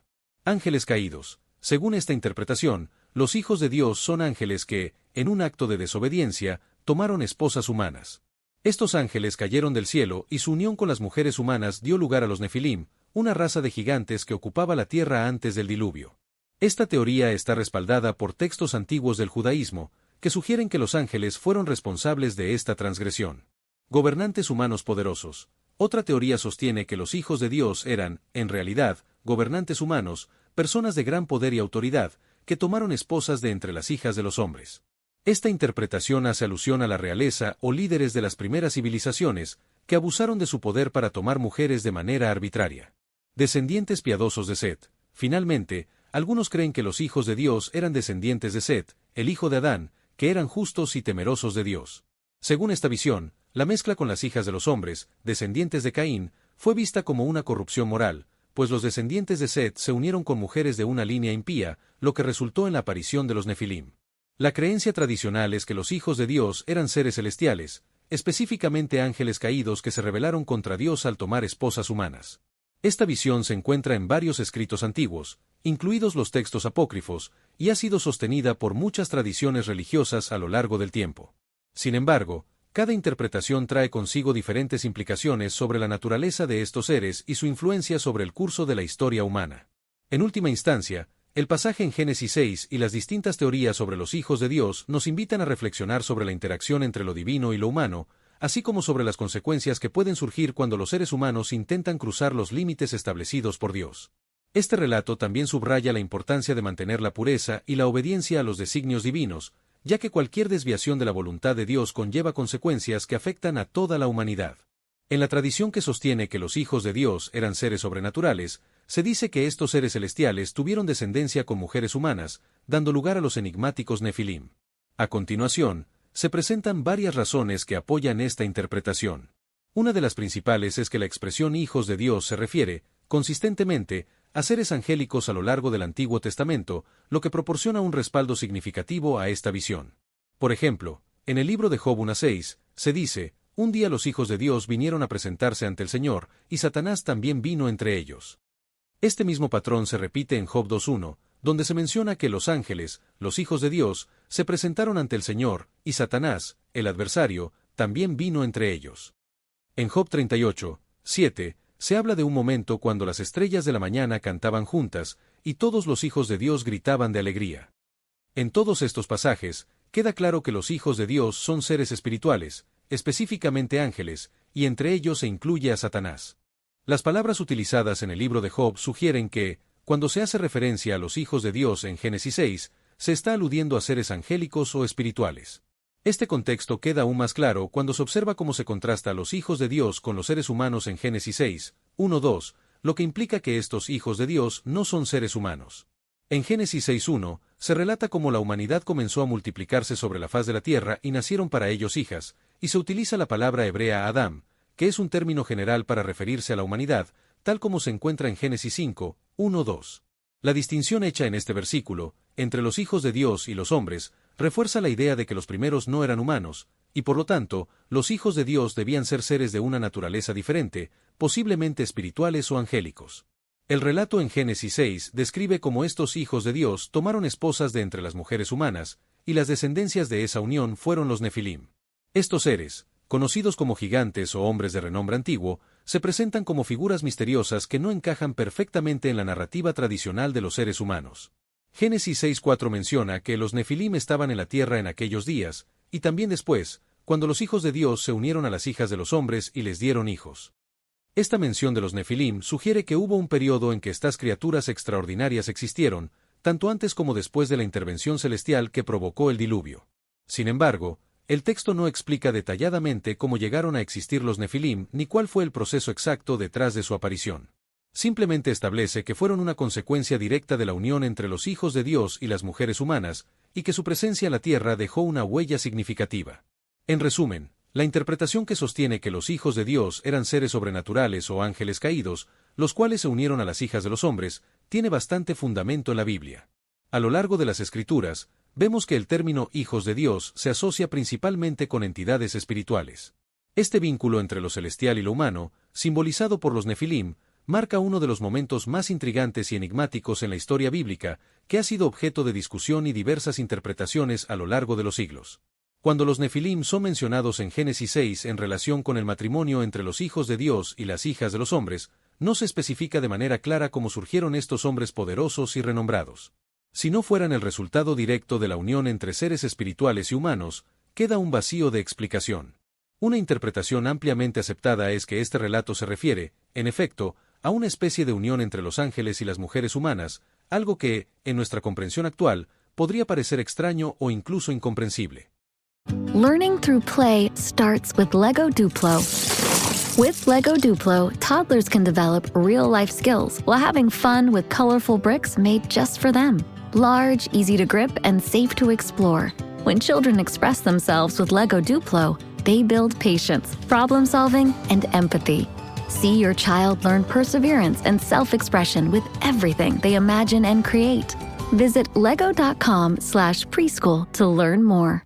Ángeles caídos. Según esta interpretación, los hijos de Dios son ángeles que, en un acto de desobediencia, tomaron esposas humanas. Estos ángeles cayeron del cielo y su unión con las mujeres humanas dio lugar a los Nefilim, una raza de gigantes que ocupaba la tierra antes del diluvio. Esta teoría está respaldada por textos antiguos del judaísmo, que sugieren que los ángeles fueron responsables de esta transgresión. Gobernantes humanos poderosos. Otra teoría sostiene que los hijos de Dios eran, en realidad, gobernantes humanos, personas de gran poder y autoridad, que tomaron esposas de entre las hijas de los hombres. Esta interpretación hace alusión a la realeza o líderes de las primeras civilizaciones, que abusaron de su poder para tomar mujeres de manera arbitraria. Descendientes piadosos de Set. Finalmente, algunos creen que los hijos de Dios eran descendientes de Set, el hijo de Adán, que eran justos y temerosos de Dios. Según esta visión, la mezcla con las hijas de los hombres, descendientes de Caín, fue vista como una corrupción moral, pues los descendientes de Set se unieron con mujeres de una línea impía, lo que resultó en la aparición de los Nefilim. La creencia tradicional es que los hijos de Dios eran seres celestiales, específicamente ángeles caídos que se rebelaron contra Dios al tomar esposas humanas. Esta visión se encuentra en varios escritos antiguos, incluidos los textos apócrifos, y ha sido sostenida por muchas tradiciones religiosas a lo largo del tiempo. Sin embargo, cada interpretación trae consigo diferentes implicaciones sobre la naturaleza de estos seres y su influencia sobre el curso de la historia humana. En última instancia, el pasaje en Génesis 6 y las distintas teorías sobre los hijos de Dios nos invitan a reflexionar sobre la interacción entre lo divino y lo humano, así como sobre las consecuencias que pueden surgir cuando los seres humanos intentan cruzar los límites establecidos por Dios. Este relato también subraya la importancia de mantener la pureza y la obediencia a los designios divinos, ya que cualquier desviación de la voluntad de Dios conlleva consecuencias que afectan a toda la humanidad. En la tradición que sostiene que los hijos de Dios eran seres sobrenaturales, se dice que estos seres celestiales tuvieron descendencia con mujeres humanas, dando lugar a los enigmáticos Nefilim. A continuación, se presentan varias razones que apoyan esta interpretación. Una de las principales es que la expresión hijos de Dios se refiere, consistentemente, a seres angélicos a lo largo del Antiguo Testamento, lo que proporciona un respaldo significativo a esta visión. Por ejemplo, en el libro de Job 1:6, se dice, un día los hijos de Dios vinieron a presentarse ante el Señor, y Satanás también vino entre ellos. Este mismo patrón se repite en Job 2:1, donde se menciona que los ángeles, los hijos de Dios, se presentaron ante el Señor, y Satanás, el adversario, también vino entre ellos. En Job 38:7, se habla de un momento cuando las estrellas de la mañana cantaban juntas, y todos los hijos de Dios gritaban de alegría. En todos estos pasajes, queda claro que los hijos de Dios son seres espirituales, específicamente ángeles, y entre ellos se incluye a Satanás. Las palabras utilizadas en el libro de Job sugieren que, cuando se hace referencia a los hijos de Dios en Génesis 6, se está aludiendo a seres angélicos o espirituales. Este contexto queda aún más claro cuando se observa cómo se contrasta a los hijos de Dios con los seres humanos en Génesis 6:1-2, lo que implica que estos hijos de Dios no son seres humanos. En Génesis 6:1, se relata cómo la humanidad comenzó a multiplicarse sobre la faz de la tierra y nacieron para ellos hijas, y se utiliza la palabra hebrea Adam, que es un término general para referirse a la humanidad, tal como se encuentra en Génesis 5:1-2. La distinción hecha en este versículo, entre los hijos de Dios y los hombres, refuerza la idea de que los primeros no eran humanos, y por lo tanto, los hijos de Dios debían ser seres de una naturaleza diferente, posiblemente espirituales o angélicos. El relato en Génesis 6 describe cómo estos hijos de Dios tomaron esposas de entre las mujeres humanas, y las descendencias de esa unión fueron los Nefilim. Estos seres, conocidos como gigantes o hombres de renombre antiguo, se presentan como figuras misteriosas que no encajan perfectamente en la narrativa tradicional de los seres humanos. Génesis 6:4 menciona que los Nefilim estaban en la tierra en aquellos días, y también después, cuando los hijos de Dios se unieron a las hijas de los hombres y les dieron hijos. Esta mención de los Nefilim sugiere que hubo un periodo en que estas criaturas extraordinarias existieron, tanto antes como después de la intervención celestial que provocó el diluvio. Sin embargo, el texto no explica detalladamente cómo llegaron a existir los Nefilim ni cuál fue el proceso exacto detrás de su aparición. Simplemente establece que fueron una consecuencia directa de la unión entre los hijos de Dios y las mujeres humanas, y que su presencia en la tierra dejó una huella significativa. En resumen, la interpretación que sostiene que los hijos de Dios eran seres sobrenaturales o ángeles caídos, los cuales se unieron a las hijas de los hombres, tiene bastante fundamento en la Biblia. A lo largo de las Escrituras, vemos que el término hijos de Dios se asocia principalmente con entidades espirituales. Este vínculo entre lo celestial y lo humano, simbolizado por los Nefilim, marca uno de los momentos más intrigantes y enigmáticos en la historia bíblica, que ha sido objeto de discusión y diversas interpretaciones a lo largo de los siglos. Cuando los Nefilim son mencionados en Génesis 6 en relación con el matrimonio entre los hijos de Dios y las hijas de los hombres, no se especifica de manera clara cómo surgieron estos hombres poderosos y renombrados. Si no fueran el resultado directo de la unión entre seres espirituales y humanos, queda un vacío de explicación. Una interpretación ampliamente aceptada es que este relato se refiere, en efecto, a una especie de unión entre los ángeles y las mujeres humanas, algo que, en nuestra comprensión actual, podría parecer extraño o incluso incomprensible. Learning through play starts with Lego Duplo. With Lego Duplo, toddlers can develop real-life skills while having fun with colorful bricks made just for them. Large, easy to grip, and safe to explore. When children express themselves with Lego Duplo, they build patience, problem-solving, and empathy. See your child learn perseverance and self-expression with everything they imagine and create. Visit lego.com/preschool to learn more.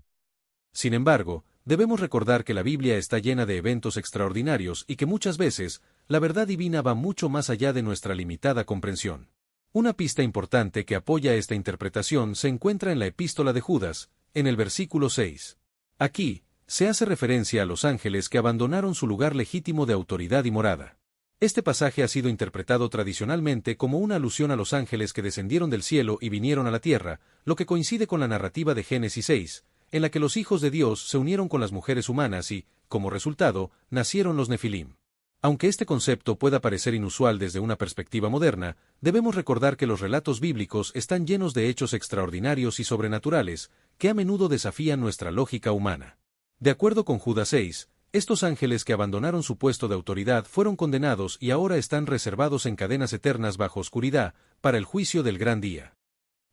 Sin embargo, debemos recordar que la Biblia está llena de eventos extraordinarios y que muchas veces, la verdad divina va mucho más allá de nuestra limitada comprensión. Una pista importante que apoya esta interpretación se encuentra en la Epístola de Judas, en el versículo 6. Aquí, se hace referencia a los ángeles que abandonaron su lugar legítimo de autoridad y morada. Este pasaje ha sido interpretado tradicionalmente como una alusión a los ángeles que descendieron del cielo y vinieron a la tierra, lo que coincide con la narrativa de Génesis 6, en la que los hijos de Dios se unieron con las mujeres humanas y, como resultado, nacieron los Nefilim. Aunque este concepto pueda parecer inusual desde una perspectiva moderna, debemos recordar que los relatos bíblicos están llenos de hechos extraordinarios y sobrenaturales, que a menudo desafían nuestra lógica humana. De acuerdo con Judas 6, estos ángeles que abandonaron su puesto de autoridad fueron condenados y ahora están reservados en cadenas eternas bajo oscuridad, para el juicio del gran día.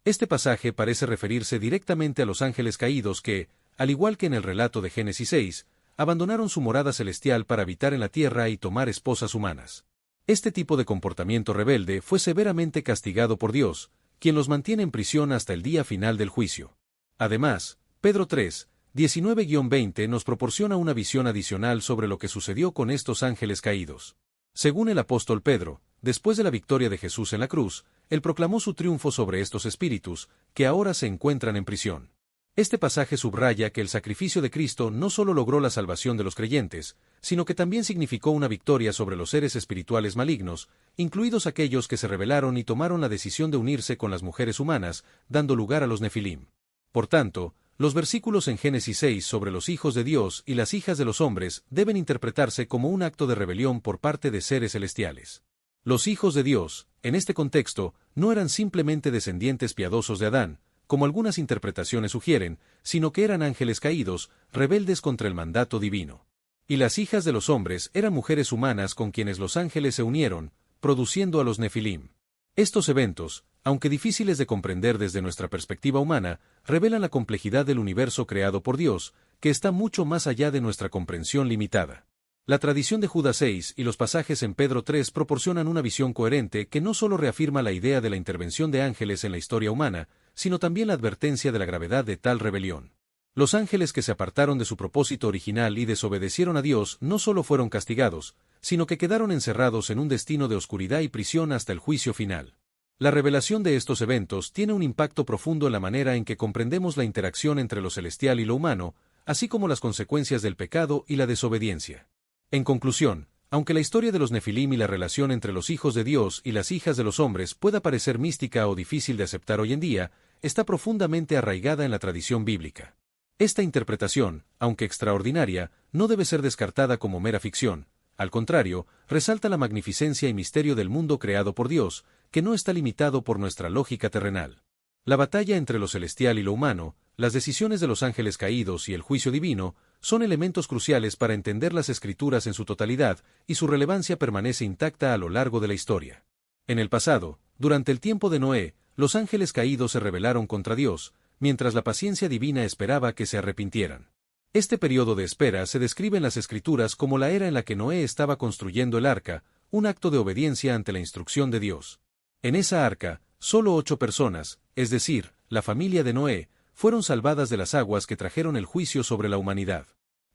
Este pasaje parece referirse directamente a los ángeles caídos que, al igual que en el relato de Génesis 6, abandonaron su morada celestial para habitar en la tierra y tomar esposas humanas. Este tipo de comportamiento rebelde fue severamente castigado por Dios, quien los mantiene en prisión hasta el día final del juicio. Además, Pedro 3, 19-20 nos proporciona una visión adicional sobre lo que sucedió con estos ángeles caídos. Según el apóstol Pedro, después de la victoria de Jesús en la cruz, Él proclamó su triunfo sobre estos espíritus, que ahora se encuentran en prisión. Este pasaje subraya que el sacrificio de Cristo no solo logró la salvación de los creyentes, sino que también significó una victoria sobre los seres espirituales malignos, incluidos aquellos que se rebelaron y tomaron la decisión de unirse con las mujeres humanas, dando lugar a los Nefilim. Por tanto, los versículos en Génesis 6 sobre los hijos de Dios y las hijas de los hombres deben interpretarse como un acto de rebelión por parte de seres celestiales. Los hijos de Dios, en este contexto, no eran simplemente descendientes piadosos de Adán, como algunas interpretaciones sugieren, sino que eran ángeles caídos, rebeldes contra el mandato divino. Y las hijas de los hombres eran mujeres humanas con quienes los ángeles se unieron, produciendo a los Nefilim. Estos eventos, aunque difíciles de comprender desde nuestra perspectiva humana, revelan la complejidad del universo creado por Dios, que está mucho más allá de nuestra comprensión limitada. La tradición de Judas 6 y los pasajes en Pedro 3 proporcionan una visión coherente que no solo reafirma la idea de la intervención de ángeles en la historia humana, sino también la advertencia de la gravedad de tal rebelión. Los ángeles que se apartaron de su propósito original y desobedecieron a Dios no solo fueron castigados, sino que quedaron encerrados en un destino de oscuridad y prisión hasta el juicio final. La revelación de estos eventos tiene un impacto profundo en la manera en que comprendemos la interacción entre lo celestial y lo humano, así como las consecuencias del pecado y la desobediencia. En conclusión, aunque la historia de los Nefilim y la relación entre los hijos de Dios y las hijas de los hombres pueda parecer mística o difícil de aceptar hoy en día, está profundamente arraigada en la tradición bíblica. Esta interpretación, aunque extraordinaria, no debe ser descartada como mera ficción. Al contrario, resalta la magnificencia y misterio del mundo creado por Dios, que no está limitado por nuestra lógica terrenal. La batalla entre lo celestial y lo humano, las decisiones de los ángeles caídos y el juicio divino, son elementos cruciales para entender las Escrituras en su totalidad, y su relevancia permanece intacta a lo largo de la historia. En el pasado, durante el tiempo de Noé, los ángeles caídos se rebelaron contra Dios, mientras la paciencia divina esperaba que se arrepintieran. Este periodo de espera se describe en las Escrituras como la era en la que Noé estaba construyendo el arca, un acto de obediencia ante la instrucción de Dios. En esa arca, solo 8 personas, es decir, la familia de Noé, fueron salvadas de las aguas que trajeron el juicio sobre la humanidad.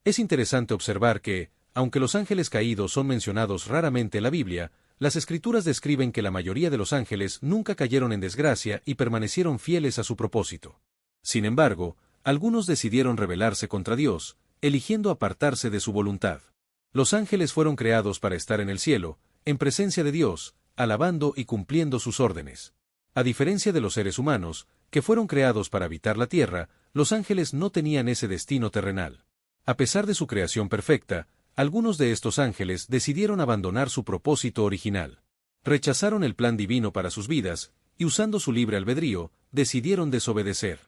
Es interesante observar que, aunque los ángeles caídos son mencionados raramente en la Biblia, las Escrituras describen que la mayoría de los ángeles nunca cayeron en desgracia y permanecieron fieles a su propósito. Sin embargo, algunos decidieron rebelarse contra Dios, eligiendo apartarse de su voluntad. Los ángeles fueron creados para estar en el cielo, en presencia de Dios, alabando y cumpliendo sus órdenes. A diferencia de los seres humanos, que fueron creados para habitar la tierra, los ángeles no tenían ese destino terrenal. A pesar de su creación perfecta, algunos de estos ángeles decidieron abandonar su propósito original. Rechazaron el plan divino para sus vidas, y usando su libre albedrío, decidieron desobedecer.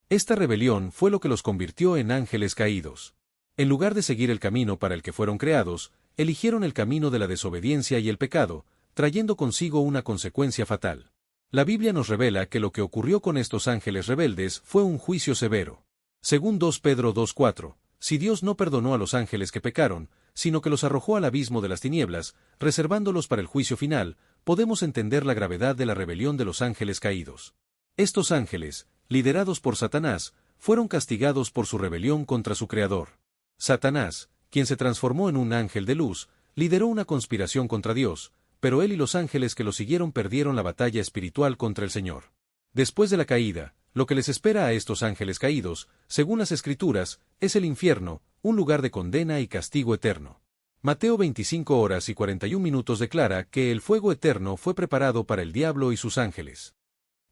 Esta rebelión fue lo que los convirtió en ángeles caídos. En lugar de seguir el camino para el que fueron creados, eligieron el camino de la desobediencia y el pecado, trayendo consigo una consecuencia fatal. La Biblia nos revela que lo que ocurrió con estos ángeles rebeldes fue un juicio severo. Según 2 Pedro 2:4, si Dios no perdonó a los ángeles que pecaron, sino que los arrojó al abismo de las tinieblas, reservándolos para el juicio final, podemos entender la gravedad de la rebelión de los ángeles caídos. Estos ángeles, liderados por Satanás, fueron castigados por su rebelión contra su Creador. Satanás, quien se transformó en un ángel de luz, lideró una conspiración contra Dios, pero él y los ángeles que lo siguieron perdieron la batalla espiritual contra el Señor. Después de la caída, lo que les espera a estos ángeles caídos, según las Escrituras, es el infierno, un lugar de condena y castigo eterno. Mateo 25:41 declara que el fuego eterno fue preparado para el diablo y sus ángeles.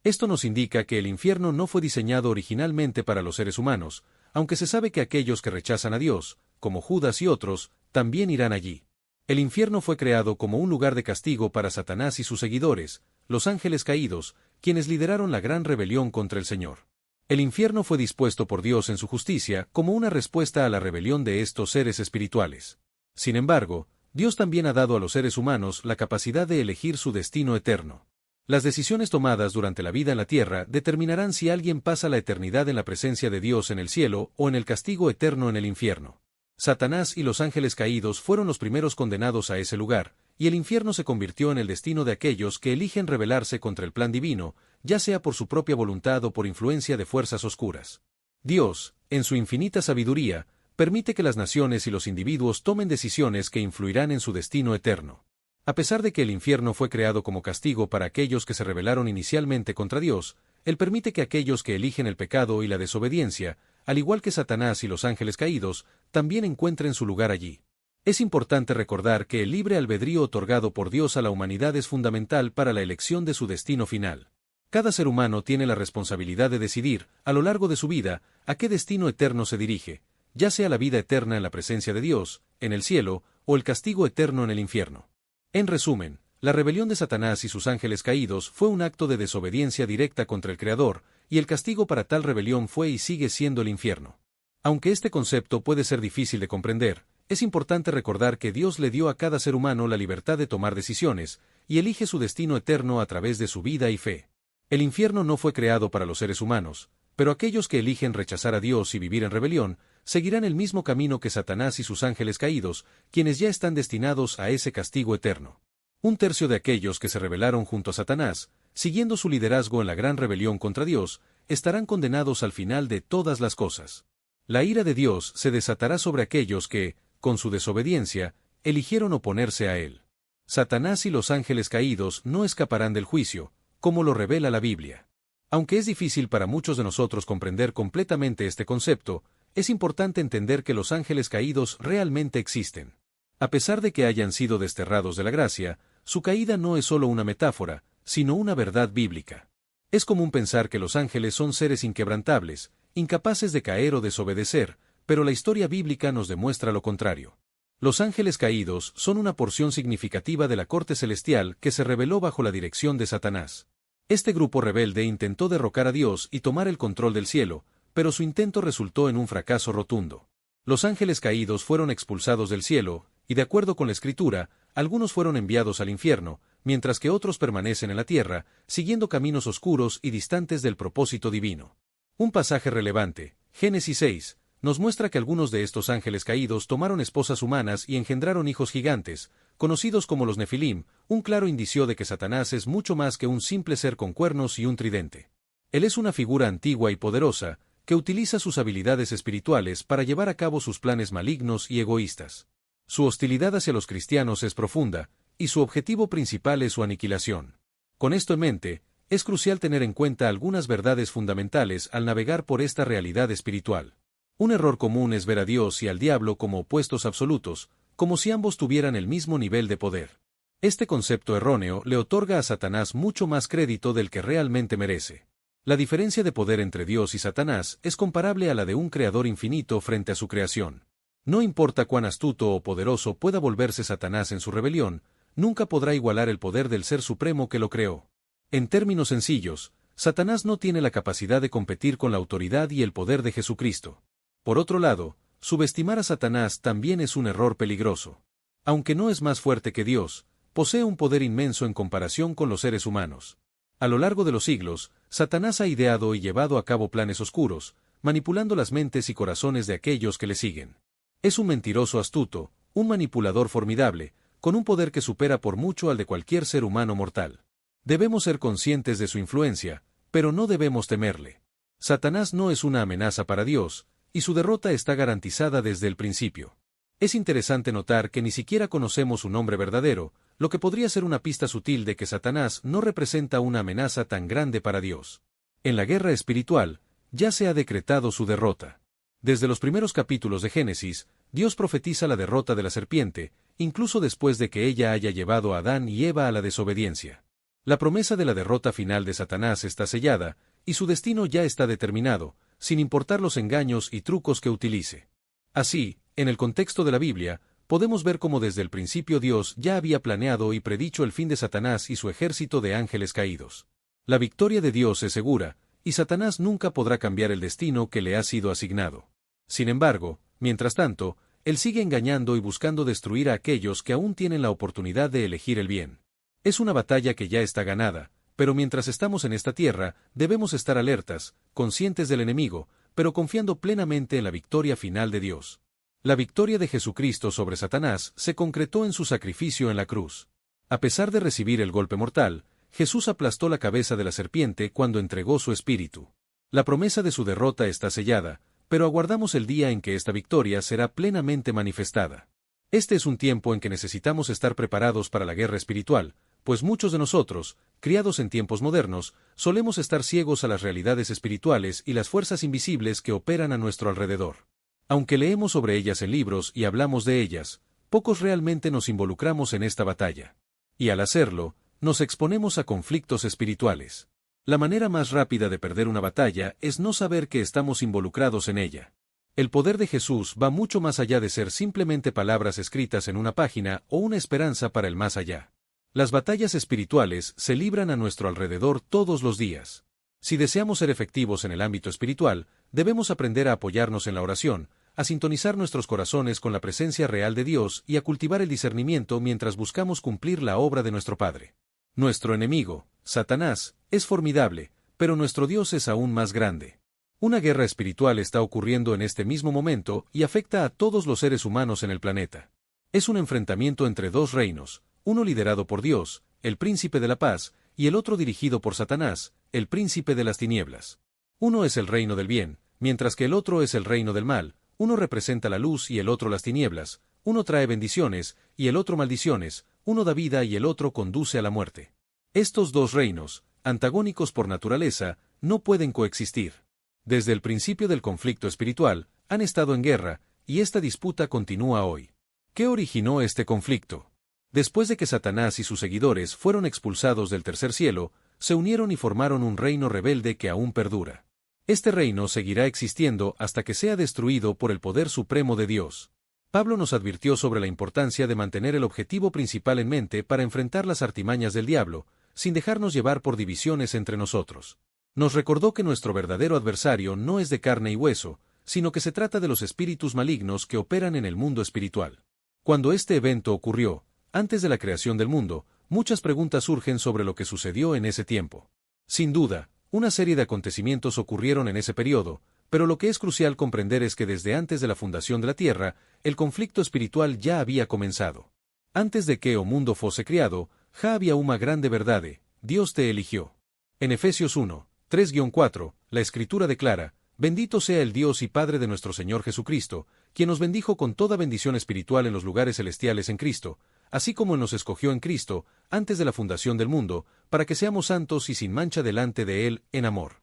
Esto nos indica que el infierno no fue diseñado originalmente para los seres humanos, aunque se sabe que aquellos que rechazan a Dios, como Judas y otros, también irán allí. El infierno fue creado como un lugar de castigo para Satanás y sus seguidores, los ángeles caídos, quienes lideraron la gran rebelión contra el Señor. El infierno fue dispuesto por Dios en su justicia como una respuesta a la rebelión de estos seres espirituales. Sin embargo, Dios también ha dado a los seres humanos la capacidad de elegir su destino eterno. Las decisiones tomadas durante la vida en la tierra determinarán si alguien pasa la eternidad en la presencia de Dios en el cielo o en el castigo eterno en el infierno. Satanás y los ángeles caídos fueron los primeros condenados a ese lugar, y el infierno se convirtió en el destino de aquellos que eligen rebelarse contra el plan divino, ya sea por su propia voluntad o por influencia de fuerzas oscuras. Dios, en su infinita sabiduría, permite que las naciones y los individuos tomen decisiones que influirán en su destino eterno. A pesar de que el infierno fue creado como castigo para aquellos que se rebelaron inicialmente contra Dios, Él permite que aquellos que eligen el pecado y la desobediencia, al igual que Satanás y los ángeles caídos, también encuentren su lugar allí. Es importante recordar que el libre albedrío otorgado por Dios a la humanidad es fundamental para la elección de su destino final. Cada ser humano tiene la responsabilidad de decidir, a lo largo de su vida, a qué destino eterno se dirige, ya sea la vida eterna en la presencia de Dios, en el cielo, o el castigo eterno en el infierno. En resumen, la rebelión de Satanás y sus ángeles caídos fue un acto de desobediencia directa contra el Creador, y el castigo para tal rebelión fue y sigue siendo el infierno. Aunque este concepto puede ser difícil de comprender, es importante recordar que Dios le dio a cada ser humano la libertad de tomar decisiones, y elige su destino eterno a través de su vida y fe. El infierno no fue creado para los seres humanos, pero aquellos que eligen rechazar a Dios y vivir en rebelión, seguirán el mismo camino que Satanás y sus ángeles caídos, quienes ya están destinados a ese castigo eterno. Un tercio de aquellos que se rebelaron junto a Satanás, siguiendo su liderazgo en la gran rebelión contra Dios, estarán condenados al final de todas las cosas. La ira de Dios se desatará sobre aquellos que, con su desobediencia, eligieron oponerse a Él. Satanás y los ángeles caídos no escaparán del juicio, como lo revela la Biblia. Aunque es difícil para muchos de nosotros comprender completamente este concepto, es importante entender que los ángeles caídos realmente existen. A pesar de que hayan sido desterrados de la gracia, su caída no es solo una metáfora, sino una verdad bíblica. Es común pensar que los ángeles son seres inquebrantables, incapaces de caer o desobedecer, pero la historia bíblica nos demuestra lo contrario. Los ángeles caídos son una porción significativa de la corte celestial que se rebeló bajo la dirección de Satanás. Este grupo rebelde intentó derrocar a Dios y tomar el control del cielo, pero su intento resultó en un fracaso rotundo. Los ángeles caídos fueron expulsados del cielo, y de acuerdo con la Escritura, algunos fueron enviados al infierno, mientras que otros permanecen en la tierra, siguiendo caminos oscuros y distantes del propósito divino. Un pasaje relevante, Génesis 6, nos muestra que algunos de estos ángeles caídos tomaron esposas humanas y engendraron hijos gigantes, conocidos como los Nefilim, un claro indicio de que Satanás es mucho más que un simple ser con cuernos y un tridente. Él es una figura antigua y poderosa, que utiliza sus habilidades espirituales para llevar a cabo sus planes malignos y egoístas. Su hostilidad hacia los cristianos es profunda, y su objetivo principal es su aniquilación. Con esto en mente, es crucial tener en cuenta algunas verdades fundamentales al navegar por esta realidad espiritual. Un error común es ver a Dios y al diablo como opuestos absolutos, como si ambos tuvieran el mismo nivel de poder. Este concepto erróneo le otorga a Satanás mucho más crédito del que realmente merece. La diferencia de poder entre Dios y Satanás es comparable a la de un creador infinito frente a su creación. No importa cuán astuto o poderoso pueda volverse Satanás en su rebelión, nunca podrá igualar el poder del Ser Supremo que lo creó. En términos sencillos, Satanás no tiene la capacidad de competir con la autoridad y el poder de Jesucristo. Por otro lado, subestimar a Satanás también es un error peligroso. Aunque no es más fuerte que Dios, posee un poder inmenso en comparación con los seres humanos. A lo largo de los siglos, Satanás ha ideado y llevado a cabo planes oscuros, manipulando las mentes y corazones de aquellos que le siguen. Es un mentiroso astuto, un manipulador formidable, con un poder que supera por mucho al de cualquier ser humano mortal. Debemos ser conscientes de su influencia, pero no debemos temerle. Satanás no es una amenaza para Dios, y su derrota está garantizada desde el principio. Es interesante notar que ni siquiera conocemos su nombre verdadero, lo que podría ser una pista sutil de que Satanás no representa una amenaza tan grande para Dios. En la guerra espiritual, ya se ha decretado su derrota. Desde los primeros capítulos de Génesis, Dios profetiza la derrota de la serpiente, incluso después de que ella haya llevado a Adán y Eva a la desobediencia. La promesa de la derrota final de Satanás está sellada, y su destino ya está determinado, sin importar los engaños y trucos que utilice. Así, en el contexto de la Biblia, podemos ver cómo desde el principio Dios ya había planeado y predicho el fin de Satanás y su ejército de ángeles caídos. La victoria de Dios es segura, y Satanás nunca podrá cambiar el destino que le ha sido asignado. Sin embargo, mientras tanto, él sigue engañando y buscando destruir a aquellos que aún tienen la oportunidad de elegir el bien. Es una batalla que ya está ganada, pero mientras estamos en esta tierra, debemos estar alertas, conscientes del enemigo, pero confiando plenamente en la victoria final de Dios. La victoria de Jesucristo sobre Satanás se concretó en su sacrificio en la cruz. A pesar de recibir el golpe mortal, Jesús aplastó la cabeza de la serpiente cuando entregó su espíritu. La promesa de su derrota está sellada, pero aguardamos el día en que esta victoria será plenamente manifestada. Este es un tiempo en que necesitamos estar preparados para la guerra espiritual, pues muchos de nosotros, criados en tiempos modernos, solemos estar ciegos a las realidades espirituales y las fuerzas invisibles que operan a nuestro alrededor. Aunque leemos sobre ellas en libros y hablamos de ellas, pocos realmente nos involucramos en esta batalla. Y al hacerlo, nos exponemos a conflictos espirituales. La manera más rápida de perder una batalla es no saber que estamos involucrados en ella. El poder de Jesús va mucho más allá de ser simplemente palabras escritas en una página o una esperanza para el más allá. Las batallas espirituales se libran a nuestro alrededor todos los días. Si deseamos ser efectivos en el ámbito espiritual, debemos aprender a apoyarnos en la oración, a sintonizar nuestros corazones con la presencia real de Dios y a cultivar el discernimiento mientras buscamos cumplir la obra de nuestro Padre. Nuestro enemigo, Satanás, es formidable, pero nuestro Dios es aún más grande. Una guerra espiritual está ocurriendo en este mismo momento y afecta a todos los seres humanos en el planeta. Es un enfrentamiento entre dos reinos, uno liderado por Dios, el príncipe de la paz, y el otro dirigido por Satanás, el príncipe de las tinieblas. Uno es el reino del bien, mientras que el otro es el reino del mal. Uno representa la luz y el otro las tinieblas, uno trae bendiciones y el otro maldiciones, uno da vida y el otro conduce a la muerte. Estos dos reinos, antagónicos por naturaleza, no pueden coexistir. Desde el principio del conflicto espiritual, han estado en guerra, y esta disputa continúa hoy. ¿Qué originó este conflicto? Después de que Satanás y sus seguidores fueron expulsados del tercer cielo, se unieron y formaron un reino rebelde que aún perdura. Este reino seguirá existiendo hasta que sea destruido por el poder supremo de Dios. Pablo nos advirtió sobre la importancia de mantener el objetivo principal en mente para enfrentar las artimañas del diablo, sin dejarnos llevar por divisiones entre nosotros. Nos recordó que nuestro verdadero adversario no es de carne y hueso, sino que se trata de los espíritus malignos que operan en el mundo espiritual. Cuando este evento ocurrió, antes de la creación del mundo, muchas preguntas surgen sobre lo que sucedió en ese tiempo. Sin duda, una serie de acontecimientos ocurrieron en ese periodo, pero lo que es crucial comprender es que desde antes de la fundación de la tierra, el conflicto espiritual ya había comenzado. Antes de que o mundo fuese criado, ja había una grande verdade, Dios te eligió. En Efesios 1, 3-4, la Escritura declara, bendito sea el Dios y Padre de nuestro Señor Jesucristo, quien nos bendijo con toda bendición espiritual en los lugares celestiales en Cristo, así como Él nos escogió en Cristo, antes de la fundación del mundo, para que seamos santos y sin mancha delante de Él, en amor.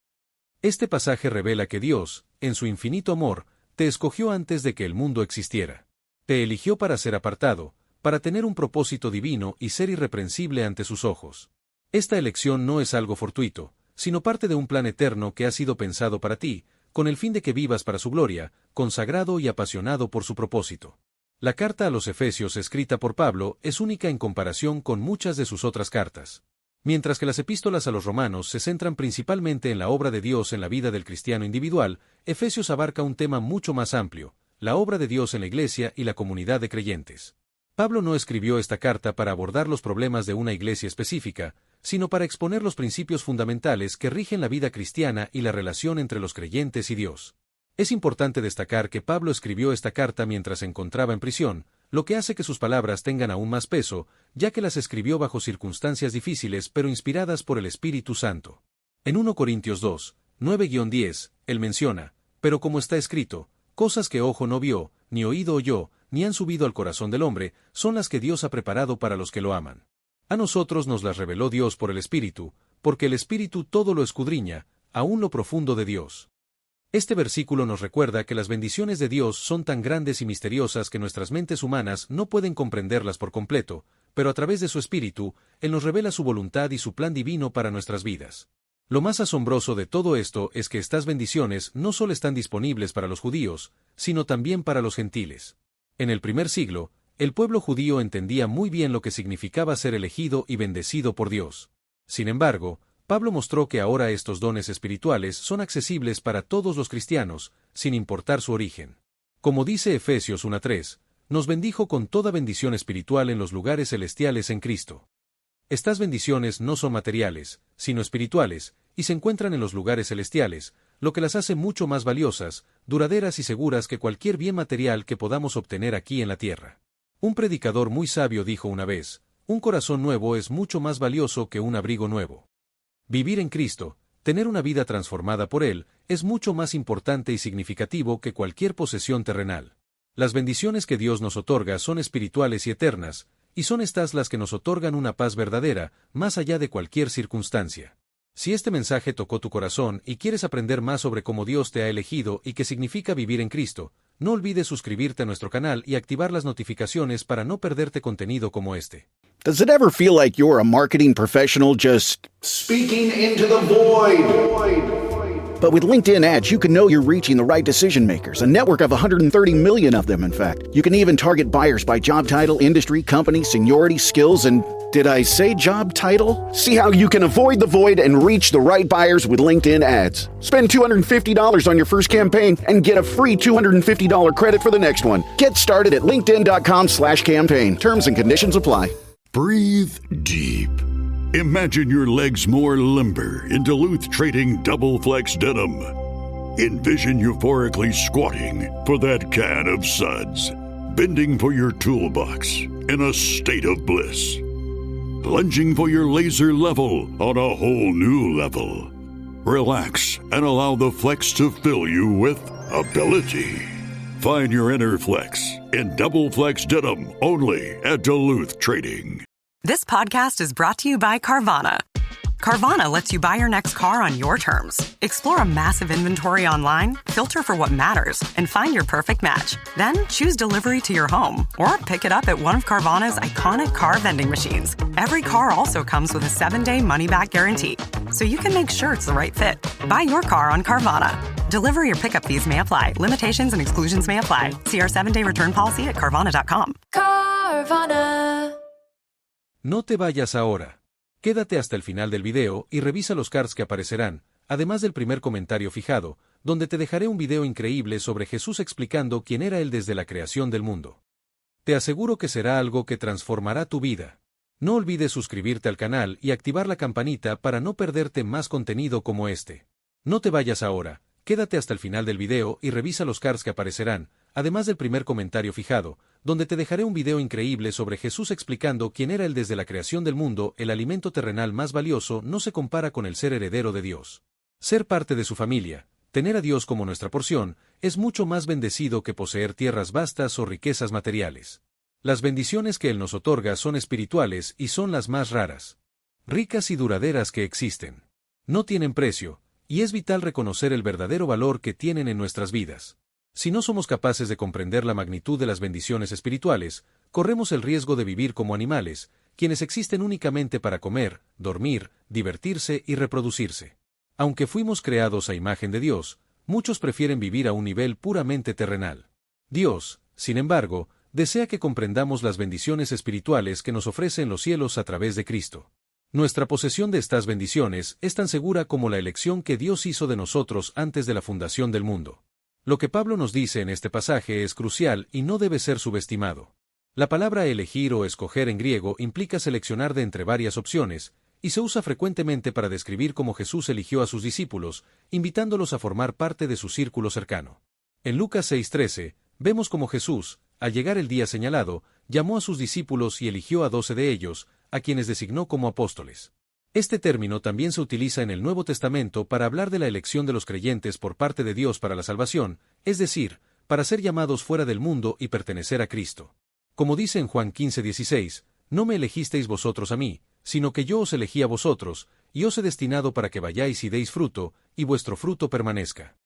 Este pasaje revela que Dios, en su infinito amor, te escogió antes de que el mundo existiera. Te eligió para ser apartado, para tener un propósito divino y ser irreprensible ante sus ojos. Esta elección no es algo fortuito, sino parte de un plan eterno que ha sido pensado para ti, con el fin de que vivas para su gloria, consagrado y apasionado por su propósito. La carta a los Efesios escrita por Pablo es única en comparación con muchas de sus otras cartas. Mientras que las epístolas a los romanos se centran principalmente en la obra de Dios en la vida del cristiano individual, Efesios abarca un tema mucho más amplio, la obra de Dios en la iglesia y la comunidad de creyentes. Pablo no escribió esta carta para abordar los problemas de una iglesia específica, sino para exponer los principios fundamentales que rigen la vida cristiana y la relación entre los creyentes y Dios. Es importante destacar que Pablo escribió esta carta mientras se encontraba en prisión, lo que hace que sus palabras tengan aún más peso, ya que las escribió bajo circunstancias difíciles pero inspiradas por el Espíritu Santo. En 1 Corintios 2, 9-10, él menciona, pero como está escrito, cosas que ojo no vio, ni oído oyó, ni han subido al corazón del hombre, son las que Dios ha preparado para los que lo aman. A nosotros nos las reveló Dios por el Espíritu, porque el Espíritu todo lo escudriña, aún lo profundo de Dios. Este versículo nos recuerda que las bendiciones de Dios son tan grandes y misteriosas que nuestras mentes humanas no pueden comprenderlas por completo, pero a través de su Espíritu, Él nos revela su voluntad y su plan divino para nuestras vidas. Lo más asombroso de todo esto es que estas bendiciones no solo están disponibles para los judíos, sino también para los gentiles. En el primer siglo, el pueblo judío entendía muy bien lo que significaba ser elegido y bendecido por Dios. Sin embargo, Pablo mostró que ahora estos dones espirituales son accesibles para todos los cristianos, sin importar su origen. Como dice Efesios 1:3, nos bendijo con toda bendición espiritual en los lugares celestiales en Cristo. Estas bendiciones no son materiales, sino espirituales, y se encuentran en los lugares celestiales, lo que las hace mucho más valiosas, duraderas y seguras que cualquier bien material que podamos obtener aquí en la tierra. Un predicador muy sabio dijo una vez, un corazón nuevo es mucho más valioso que un abrigo nuevo. Vivir en Cristo, tener una vida transformada por Él, es mucho más importante y significativo que cualquier posesión terrenal. Las bendiciones que Dios nos otorga son espirituales y eternas, y son estas las que nos otorgan una paz verdadera, más allá de cualquier circunstancia. Si este mensaje tocó tu corazón y quieres aprender más sobre cómo Dios te ha elegido y qué significa vivir en Cristo, no olvides suscribirte a nuestro canal y activar las notificaciones para no perderte contenido como este. Does it ever feel like you're a marketing professional just speaking into the void? But with LinkedIn ads, you can know you're reaching the right decision makers, a network of 130 million of them, in fact. You can even target buyers by job title, industry, company, seniority, skills, and did I say job title? See how you can avoid the void and reach the right buyers with LinkedIn ads. Spend $250 on your first campaign and get a free $250 credit for the next one. Get started at linkedin.com/campaign. Terms and conditions apply. Breathe deep. Imagine your legs more limber in Duluth Trading Double Flex Denim. Envision euphorically squatting for that can of suds, bending for your toolbox in a state of bliss, lunging for your laser level on a whole new level. Relax and allow the flex to fill you with ability. Find your inner flex in Double Flex Denim only at Duluth Trading. This podcast is brought to you by Carvana. Carvana lets you buy your next car on your terms. Explore a massive inventory online, filter for what matters, and find your perfect match. Then choose delivery to your home or pick it up at one of Carvana's iconic car vending machines. Every car also comes with a 7-day money-back guarantee, so you can make sure it's the right fit. Buy your car on Carvana. Delivery or pickup fees may apply. Limitations and exclusions may apply. See our 7-day return policy at Carvana.com. Carvana. No te vayas ahora. Quédate hasta el final del video y revisa los cards que aparecerán, además del primer comentario fijado, donde te dejaré un video increíble sobre Jesús explicando quién era Él desde la creación del mundo. Te aseguro que será algo que transformará tu vida. No olvides suscribirte al canal y activar la campanita para no perderte más contenido como este. No te vayas ahora, quédate hasta el final del video y revisa los cards que aparecerán, además del primer comentario fijado, donde te dejaré un video increíble sobre Jesús explicando quién era Él desde la creación del mundo. El alimento terrenal más valioso no se compara con el ser heredero de Dios. Ser parte de su familia, tener a Dios como nuestra porción, es mucho más bendecido que poseer tierras vastas o riquezas materiales. Las bendiciones que Él nos otorga son espirituales y son las más raras, ricas y duraderas que existen. No tienen precio, y es vital reconocer el verdadero valor que tienen en nuestras vidas. Si no somos capaces de comprender la magnitud de las bendiciones espirituales, corremos el riesgo de vivir como animales, quienes existen únicamente para comer, dormir, divertirse y reproducirse. Aunque fuimos creados a imagen de Dios, muchos prefieren vivir a un nivel puramente terrenal. Dios, sin embargo, desea que comprendamos las bendiciones espirituales que nos ofrecen los cielos a través de Cristo. Nuestra posesión de estas bendiciones es tan segura como la elección que Dios hizo de nosotros antes de la fundación del mundo. Lo que Pablo nos dice en este pasaje es crucial y no debe ser subestimado. La palabra elegir o escoger en griego implica seleccionar de entre varias opciones, y se usa frecuentemente para describir cómo Jesús eligió a sus discípulos, invitándolos a formar parte de su círculo cercano. En Lucas 6:13, vemos cómo Jesús, al llegar el día señalado, llamó a sus discípulos y eligió a 12 de ellos, a quienes designó como apóstoles. Este término también se utiliza en el Nuevo Testamento para hablar de la elección de los creyentes por parte de Dios para la salvación, es decir, para ser llamados fuera del mundo y pertenecer a Cristo. Como dice en Juan 15:16, no me elegisteis vosotros a mí, sino que yo os elegí a vosotros, y os he destinado para que vayáis y deis fruto, y vuestro fruto permanezca.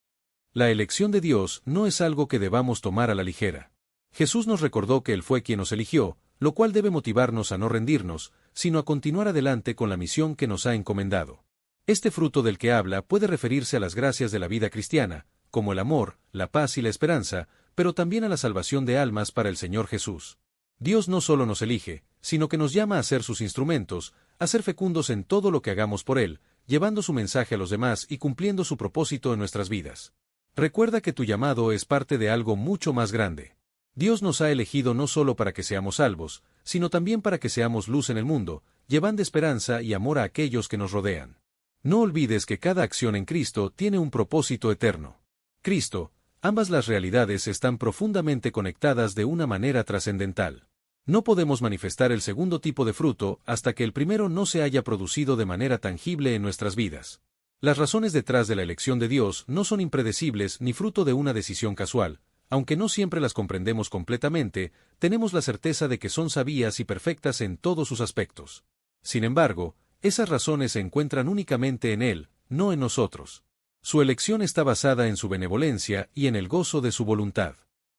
La elección de Dios no es algo que debamos tomar a la ligera. Jesús nos recordó que Él fue quien nos eligió, lo cual debe motivarnos a no rendirnos, sino a continuar adelante con la misión que nos ha encomendado. Este fruto del que habla puede referirse a las gracias de la vida cristiana, como el amor, la paz y la esperanza, pero también a la salvación de almas para el Señor Jesús. Dios no solo nos elige, sino que nos llama a ser sus instrumentos, a ser fecundos en todo lo que hagamos por Él, llevando su mensaje a los demás y cumpliendo su propósito en nuestras vidas. Recuerda que tu llamado es parte de algo mucho más grande. Dios nos ha elegido no solo para que seamos salvos, sino también para que seamos luz en el mundo, llevando esperanza y amor a aquellos que nos rodean. No olvides que cada acción en Cristo tiene un propósito eterno. Cristo, ambas las realidades están profundamente conectadas de una manera trascendental. No podemos manifestar el segundo tipo de fruto hasta que el primero no se haya producido de manera tangible en nuestras vidas. Las razones detrás de la elección de Dios no son impredecibles ni fruto de una decisión casual, Aunque no siempre las comprendemos completamente, tenemos la certeza de que son sabias y perfectas en todos sus aspectos. Sin embargo, esas razones se encuentran únicamente en Él, no en nosotros. Su elección está basada en su benevolencia y en el gozo de su voluntad.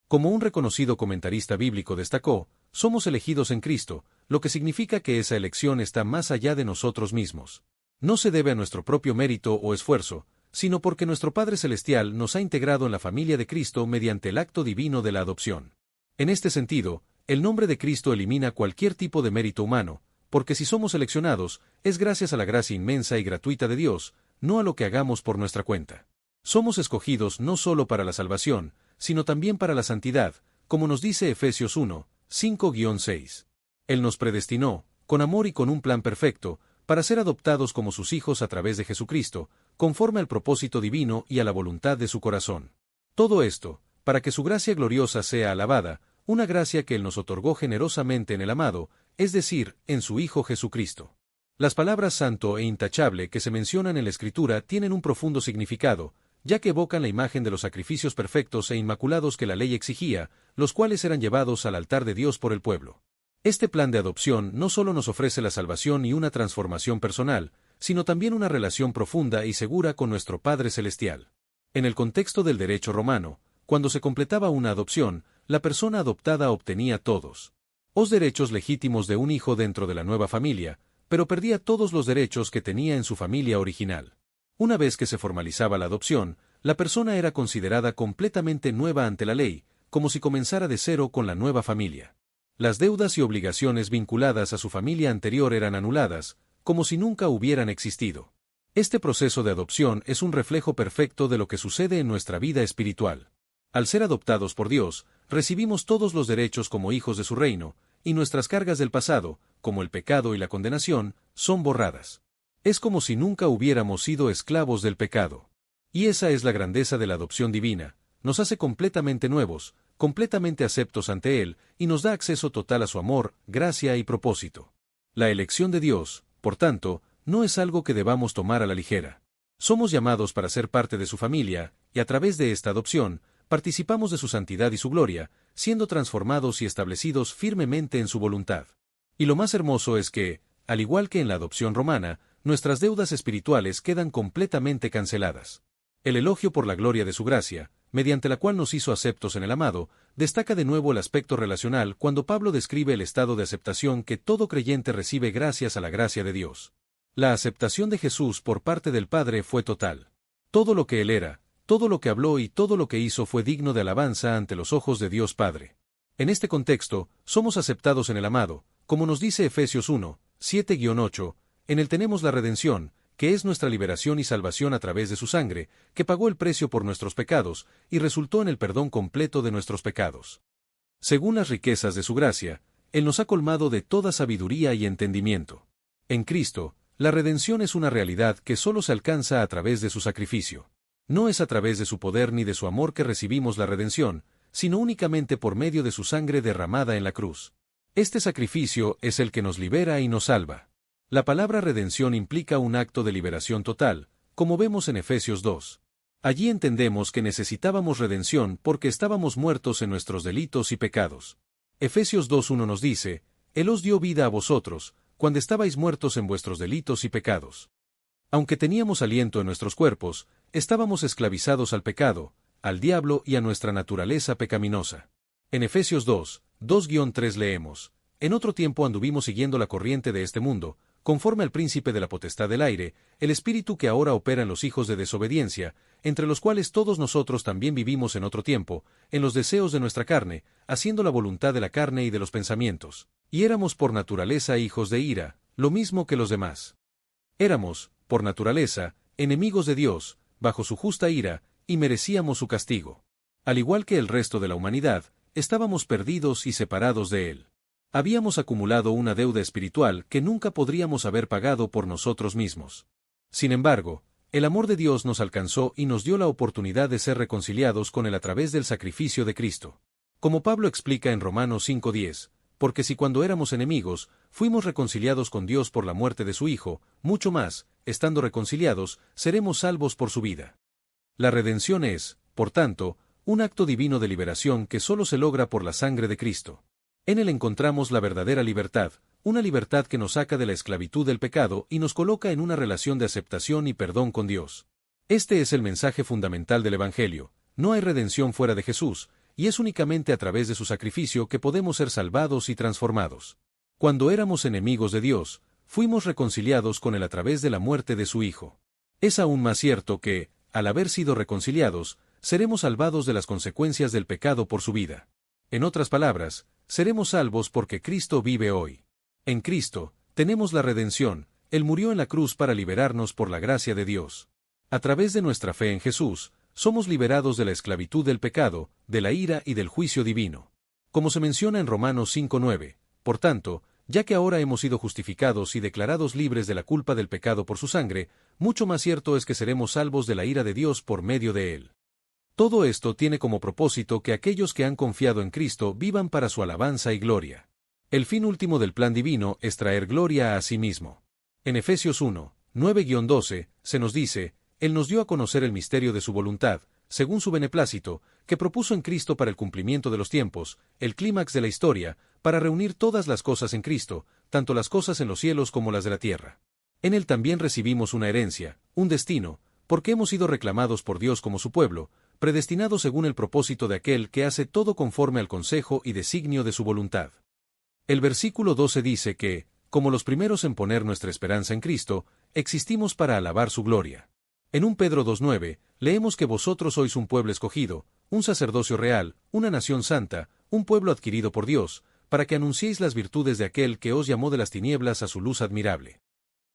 Como un reconocido comentarista bíblico destacó, somos elegidos en Cristo, lo que significa que esa elección está más allá de nosotros mismos. No se debe a nuestro propio mérito o esfuerzo, sino porque nuestro Padre Celestial nos ha integrado en la familia de Cristo mediante el acto divino de la adopción. En este sentido, el nombre de Cristo elimina cualquier tipo de mérito humano, porque si somos seleccionados, es gracias a la gracia inmensa y gratuita de Dios, no a lo que hagamos por nuestra cuenta. Somos escogidos no solo para la salvación, sino también para la santidad, como nos dice Efesios 1, 5-6. Él nos predestinó, con amor y con un plan perfecto, para ser adoptados como sus hijos a través de Jesucristo, conforme al propósito divino y a la voluntad de su corazón. Todo esto, para que su gracia gloriosa sea alabada, una gracia que Él nos otorgó generosamente en el amado, es decir, en su Hijo Jesucristo. Las palabras santo e intachable que se mencionan en la Escritura tienen un profundo significado, ya que evocan la imagen de los sacrificios perfectos e inmaculados que la ley exigía, los cuales eran llevados al altar de Dios por el pueblo. Este plan de adopción no solo nos ofrece la salvación y una transformación personal, sino también una relación profunda y segura con nuestro Padre Celestial. En el contexto del derecho romano, cuando se completaba una adopción, la persona adoptada obtenía todos los derechos legítimos de un hijo dentro de la nueva familia, pero perdía todos los derechos que tenía en su familia original. Una vez que se formalizaba la adopción, la persona era considerada completamente nueva ante la ley, como si comenzara de cero con la nueva familia. Las deudas y obligaciones vinculadas a su familia anterior eran anuladas, como si nunca hubieran existido. Este proceso de adopción es un reflejo perfecto de lo que sucede en nuestra vida espiritual. Al ser adoptados por Dios, recibimos todos los derechos como hijos de su reino, y nuestras cargas del pasado, como el pecado y la condenación, son borradas. Es como si nunca hubiéramos sido esclavos del pecado. Y esa es la grandeza de la adopción divina, nos hace completamente nuevos, completamente aceptos ante Él, y nos da acceso total a su amor, gracia y propósito. La elección de Dios, por tanto, no es algo que debamos tomar a la ligera. Somos llamados para ser parte de su familia, y a través de esta adopción, participamos de su santidad y su gloria, siendo transformados y establecidos firmemente en su voluntad. Y lo más hermoso es que, al igual que en la adopción romana, nuestras deudas espirituales quedan completamente canceladas. El elogio por la gloria de su gracia, mediante la cual nos hizo aceptos en el amado, destaca de nuevo el aspecto relacional cuando Pablo describe el estado de aceptación que todo creyente recibe gracias a la gracia de Dios. La aceptación de Jesús por parte del Padre fue total. Todo lo que Él era, todo lo que habló y todo lo que hizo fue digno de alabanza ante los ojos de Dios Padre. En este contexto, somos aceptados en el amado, como nos dice Efesios 1, 7-8, en Él tenemos la redención, que es nuestra liberación y salvación a través de su sangre, que pagó el precio por nuestros pecados, y resultó en el perdón completo de nuestros pecados. Según las riquezas de su gracia, Él nos ha colmado de toda sabiduría y entendimiento. En Cristo, la redención es una realidad que solo se alcanza a través de su sacrificio. No es a través de su poder ni de su amor que recibimos la redención, sino únicamente por medio de su sangre derramada en la cruz. Este sacrificio es el que nos libera y nos salva. La palabra redención implica un acto de liberación total, como vemos en Efesios 2. Allí entendemos que necesitábamos redención porque estábamos muertos en nuestros delitos y pecados. Efesios 2:1 nos dice, Él os dio vida a vosotros, cuando estabais muertos en vuestros delitos y pecados. Aunque teníamos aliento en nuestros cuerpos, estábamos esclavizados al pecado, al diablo y a nuestra naturaleza pecaminosa. En Efesios 2:2-3 leemos, En otro tiempo anduvimos siguiendo la corriente de este mundo, conforme al príncipe de la potestad del aire, el espíritu que ahora opera en los hijos de desobediencia, entre los cuales todos nosotros también vivimos en otro tiempo, en los deseos de nuestra carne, haciendo la voluntad de la carne y de los pensamientos. Y éramos por naturaleza hijos de ira, lo mismo que los demás. Éramos, por naturaleza, enemigos de Dios, bajo su justa ira, y merecíamos su castigo. Al igual que el resto de la humanidad, estábamos perdidos y separados de Él. Habíamos acumulado una deuda espiritual que nunca podríamos haber pagado por nosotros mismos. Sin embargo, el amor de Dios nos alcanzó y nos dio la oportunidad de ser reconciliados con Él a través del sacrificio de Cristo. Como Pablo explica en Romanos 5:10, porque si cuando éramos enemigos, fuimos reconciliados con Dios por la muerte de su Hijo, mucho más, estando reconciliados, seremos salvos por su vida. La redención es, por tanto, un acto divino de liberación que solo se logra por la sangre de Cristo. En él encontramos la verdadera libertad, una libertad que nos saca de la esclavitud del pecado y nos coloca en una relación de aceptación y perdón con Dios. Este es el mensaje fundamental del Evangelio: no hay redención fuera de Jesús, y es únicamente a través de su sacrificio que podemos ser salvados y transformados. Cuando éramos enemigos de Dios, fuimos reconciliados con él a través de la muerte de su Hijo. Es aún más cierto que, al haber sido reconciliados, seremos salvados de las consecuencias del pecado por su vida. En otras palabras, seremos salvos porque Cristo vive hoy. En Cristo, tenemos la redención, Él murió en la cruz para liberarnos por la gracia de Dios. A través de nuestra fe en Jesús, somos liberados de la esclavitud del pecado, de la ira y del juicio divino. Como se menciona en Romanos 5:9, por tanto, ya que ahora hemos sido justificados y declarados libres de la culpa del pecado por su sangre, mucho más cierto es que seremos salvos de la ira de Dios por medio de él. Todo esto tiene como propósito que aquellos que han confiado en Cristo vivan para su alabanza y gloria. El fin último del plan divino es traer gloria a sí mismo. En Efesios 1, 9-12, se nos dice: Él nos dio a conocer el misterio de su voluntad, según su beneplácito, que propuso en Cristo para el cumplimiento de los tiempos, el clímax de la historia, para reunir todas las cosas en Cristo, tanto las cosas en los cielos como las de la tierra. En él también recibimos una herencia, un destino, porque hemos sido reclamados por Dios como su pueblo, predestinados según el propósito de aquel que hace todo conforme al consejo y designio de su voluntad. El versículo 12 dice que, como los primeros en poner nuestra esperanza en Cristo, existimos para alabar su gloria. En 1 Pedro 2:9, leemos que vosotros sois un pueblo escogido, un sacerdocio real, una nación santa, un pueblo adquirido por Dios, para que anunciéis las virtudes de aquel que os llamó de las tinieblas a su luz admirable.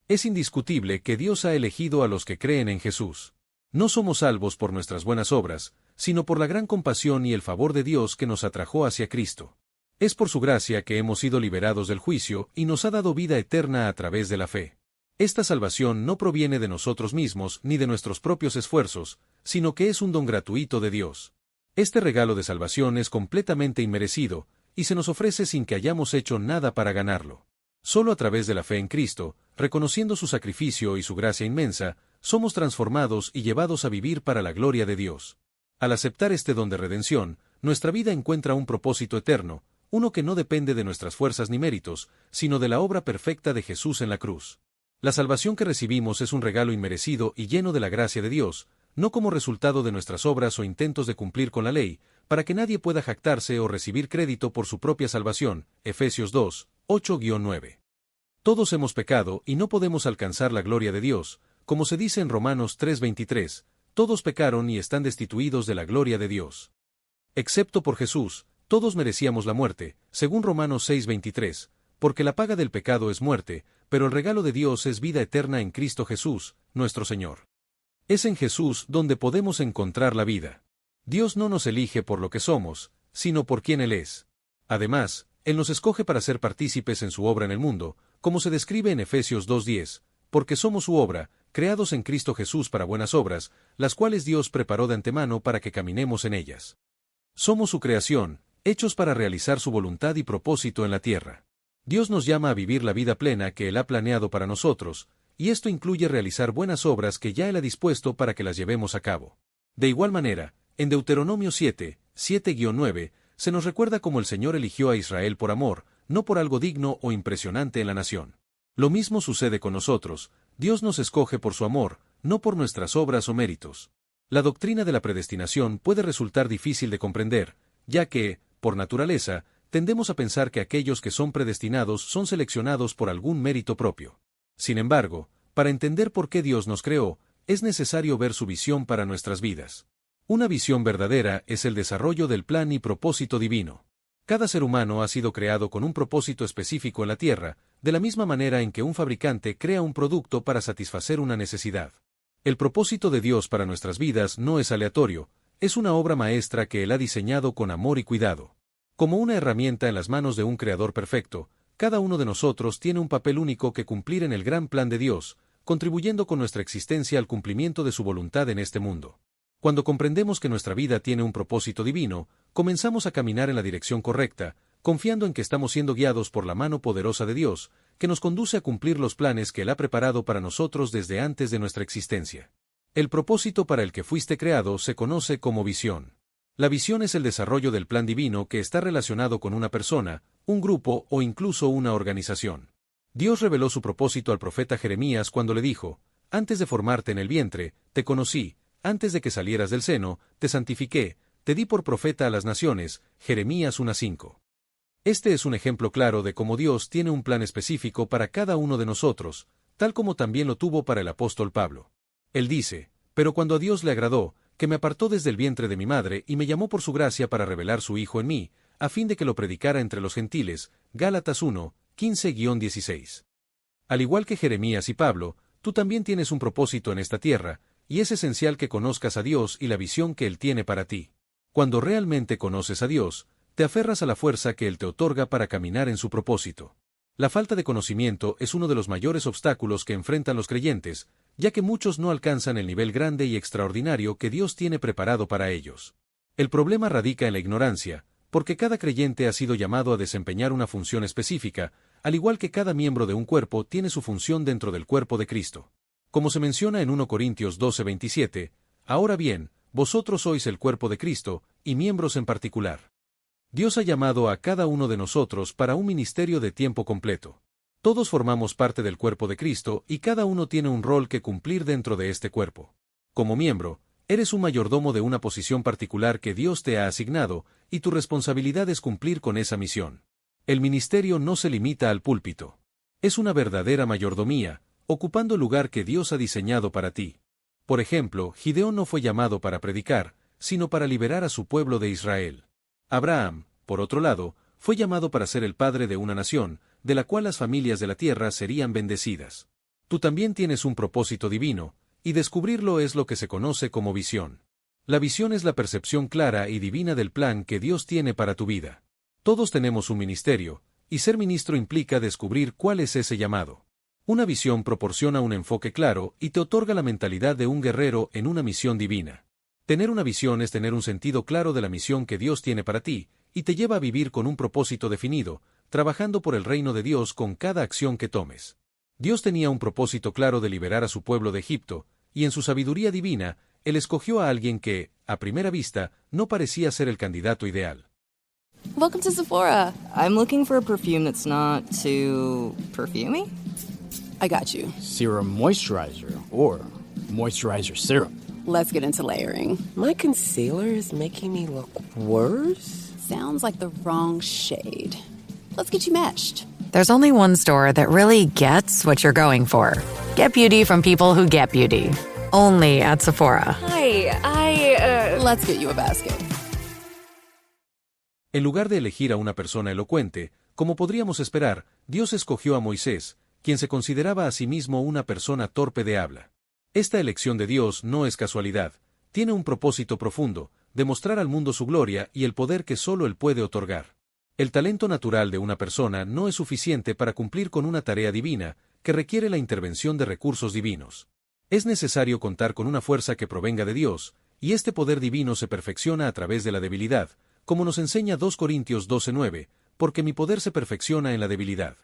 Es indiscutible que Dios ha elegido a los que creen en Jesús. No somos salvos por nuestras buenas obras, sino por la gran compasión y el favor de Dios que nos atrajo hacia Cristo. Es por su gracia que hemos sido liberados del juicio y nos ha dado vida eterna a través de la fe. Esta salvación no proviene de nosotros mismos ni de nuestros propios esfuerzos, sino que es un don gratuito de Dios. Este regalo de salvación es completamente inmerecido, y se nos ofrece sin que hayamos hecho nada para ganarlo. Solo a través de la fe en Cristo, reconociendo su sacrificio y su gracia inmensa, somos transformados y llevados a vivir para la gloria de Dios. Al aceptar este don de redención, nuestra vida encuentra un propósito eterno, uno que no depende de nuestras fuerzas ni méritos, sino de la obra perfecta de Jesús en la cruz. La salvación que recibimos es un regalo inmerecido y lleno de la gracia de Dios, no como resultado de nuestras obras o intentos de cumplir con la ley, para que nadie pueda jactarse o recibir crédito por su propia salvación. Efesios 2, 8-9. Todos hemos pecado y no podemos alcanzar la gloria de Dios, como se dice en Romanos 3:23, todos pecaron y están destituidos de la gloria de Dios. Excepto por Jesús, todos merecíamos la muerte, según Romanos 6:23, porque la paga del pecado es muerte, pero el regalo de Dios es vida eterna en Cristo Jesús, nuestro Señor. Es en Jesús donde podemos encontrar la vida. Dios no nos elige por lo que somos, sino por quien Él es. Además, Él nos escoge para ser partícipes en su obra en el mundo, como se describe en Efesios 2:10, porque somos su obra, creados en Cristo Jesús para buenas obras, las cuales Dios preparó de antemano para que caminemos en ellas. Somos su creación, hechos para realizar su voluntad y propósito en la tierra. Dios nos llama a vivir la vida plena que Él ha planeado para nosotros, y esto incluye realizar buenas obras que ya Él ha dispuesto para que las llevemos a cabo. De igual manera, en Deuteronomio 7, 7-9, se nos recuerda cómo el Señor eligió a Israel por amor, no por algo digno o impresionante en la nación. Lo mismo sucede con nosotros, Dios nos escoge por su amor, no por nuestras obras o méritos. La doctrina de la predestinación puede resultar difícil de comprender, ya que, por naturaleza, tendemos a pensar que aquellos que son predestinados son seleccionados por algún mérito propio. Sin embargo, para entender por qué Dios nos creó, es necesario ver su visión para nuestras vidas. Una visión verdadera es el desarrollo del plan y propósito divino. Cada ser humano ha sido creado con un propósito específico en la tierra, de la misma manera en que un fabricante crea un producto para satisfacer una necesidad. El propósito de Dios para nuestras vidas no es aleatorio, es una obra maestra que Él ha diseñado con amor y cuidado. Como una herramienta en las manos de un creador perfecto, cada uno de nosotros tiene un papel único que cumplir en el gran plan de Dios, contribuyendo con nuestra existencia al cumplimiento de su voluntad en este mundo. Cuando comprendemos que nuestra vida tiene un propósito divino, comenzamos a caminar en la dirección correcta, confiando en que estamos siendo guiados por la mano poderosa de Dios, que nos conduce a cumplir los planes que Él ha preparado para nosotros desde antes de nuestra existencia. El propósito para el que fuiste creado se conoce como visión. La visión es el desarrollo del plan divino que está relacionado con una persona, un grupo o incluso una organización. Dios reveló su propósito al profeta Jeremías cuando le dijo: antes de formarte en el vientre, te conocí, antes de que salieras del seno, te santifiqué, te di por profeta a las naciones. Jeremías 1:5. Este es un ejemplo claro de cómo Dios tiene un plan específico para cada uno de nosotros, tal como también lo tuvo para el apóstol Pablo. Él dice: pero cuando a Dios le agradó, que me apartó desde el vientre de mi madre y me llamó por su gracia para revelar su Hijo en mí, a fin de que lo predicara entre los gentiles. Gálatas 1:15-16. Al igual que Jeremías y Pablo, tú también tienes un propósito en esta tierra, y es esencial que conozcas a Dios y la visión que Él tiene para ti. Cuando realmente conoces a Dios, te aferras a la fuerza que Él te otorga para caminar en su propósito. La falta de conocimiento es uno de los mayores obstáculos que enfrentan los creyentes, ya que muchos no alcanzan el nivel grande y extraordinario que Dios tiene preparado para ellos. El problema radica en la ignorancia, porque cada creyente ha sido llamado a desempeñar una función específica, al igual que cada miembro de un cuerpo tiene su función dentro del cuerpo de Cristo. Como se menciona en 1 Corintios 12:27, ahora bien, vosotros sois el cuerpo de Cristo, y miembros en particular. Dios ha llamado a cada uno de nosotros para un ministerio de tiempo completo. Todos formamos parte del cuerpo de Cristo y cada uno tiene un rol que cumplir dentro de este cuerpo. Como miembro, eres un mayordomo de una posición particular que Dios te ha asignado, y tu responsabilidad es cumplir con esa misión. El ministerio no se limita al púlpito. Es una verdadera mayordomía, ocupando el lugar que Dios ha diseñado para ti. Por ejemplo, Gideón no fue llamado para predicar, sino para liberar a su pueblo de Israel. Abraham, por otro lado, fue llamado para ser el padre de una nación, de la cual las familias de la tierra serían bendecidas. Tú también tienes un propósito divino, y descubrirlo es lo que se conoce como visión. La visión es la percepción clara y divina del plan que Dios tiene para tu vida. Todos tenemos un ministerio, y ser ministro implica descubrir cuál es ese llamado. Una visión proporciona un enfoque claro y te otorga la mentalidad de un guerrero en una misión divina. Tener una visión es tener un sentido claro de la misión que Dios tiene para ti, y te lleva a vivir con un propósito definido, trabajando por el reino de Dios con cada acción que tomes. Dios tenía un propósito claro de liberar a su pueblo de Egipto, y en su sabiduría divina, Él escogió a alguien que, a primera vista, no parecía ser el candidato ideal. Welcome to Sephora. I'm looking for a perfume that's not too perfumey. I got you. Serum moisturizer or moisturizer serum. Let's get into layering. My concealer is making me look worse. Sounds like the wrong shade. Let's get you matched. There's only one store that really gets what you're going for. Get beauty from people who get beauty. Only at Sephora. Hi, Let's get you a basket. En lugar de elegir a una persona elocuente, como podríamos esperar, Dios escogió a Moisés, quien se consideraba a sí mismo una persona torpe de habla. Esta elección de Dios no es casualidad, tiene un propósito profundo, demostrar al mundo su gloria y el poder que solo Él puede otorgar. El talento natural de una persona no es suficiente para cumplir con una tarea divina, que requiere la intervención de recursos divinos. Es necesario contar con una fuerza que provenga de Dios, y este poder divino se perfecciona a través de la debilidad, como nos enseña 2 Corintios 12:9, porque mi poder se perfecciona en la debilidad.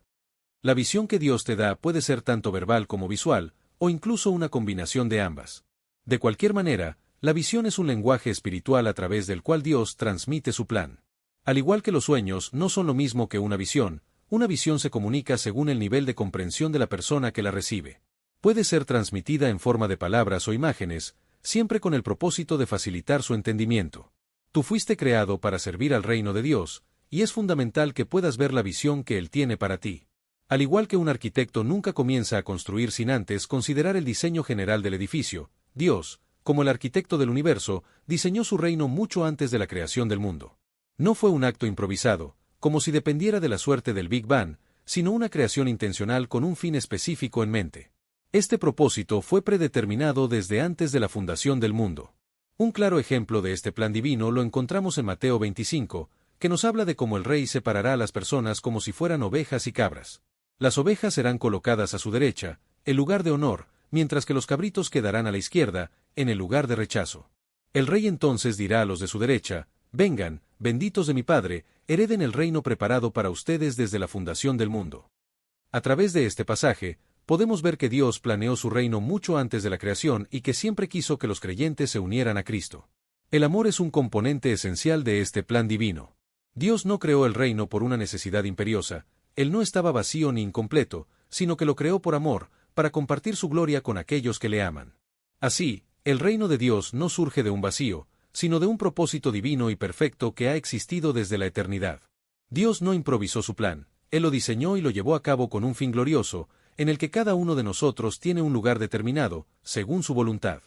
La visión que Dios te da puede ser tanto verbal como visual, o incluso una combinación de ambas. De cualquier manera, la visión es un lenguaje espiritual a través del cual Dios transmite su plan. Al igual que los sueños no son lo mismo que una visión se comunica según el nivel de comprensión de la persona que la recibe. Puede ser transmitida en forma de palabras o imágenes, siempre con el propósito de facilitar su entendimiento. Tú fuiste creado para servir al reino de Dios, y es fundamental que puedas ver la visión que Él tiene para ti. Al igual que un arquitecto nunca comienza a construir sin antes considerar el diseño general del edificio, Dios, como el arquitecto del universo, diseñó su reino mucho antes de la creación del mundo. No fue un acto improvisado, como si dependiera de la suerte del Big Bang, sino una creación intencional con un fin específico en mente. Este propósito fue predeterminado desde antes de la fundación del mundo. Un claro ejemplo de este plan divino lo encontramos en Mateo 25, que nos habla de cómo el rey separará a las personas como si fueran ovejas y cabras. Las ovejas serán colocadas a su derecha, el lugar de honor, mientras que los cabritos quedarán a la izquierda, en el lugar de rechazo. El rey entonces dirá a los de su derecha: vengan, benditos de mi Padre, hereden el reino preparado para ustedes desde la fundación del mundo. A través de este pasaje, podemos ver que Dios planeó su reino mucho antes de la creación y que siempre quiso que los creyentes se unieran a Cristo. El amor es un componente esencial de este plan divino. Dios no creó el reino por una necesidad imperiosa, Él no estaba vacío ni incompleto, sino que lo creó por amor, para compartir su gloria con aquellos que le aman. Así, el reino de Dios no surge de un vacío, sino de un propósito divino y perfecto que ha existido desde la eternidad. Dios no improvisó su plan, Él lo diseñó y lo llevó a cabo con un fin glorioso, en el que cada uno de nosotros tiene un lugar determinado, según su voluntad.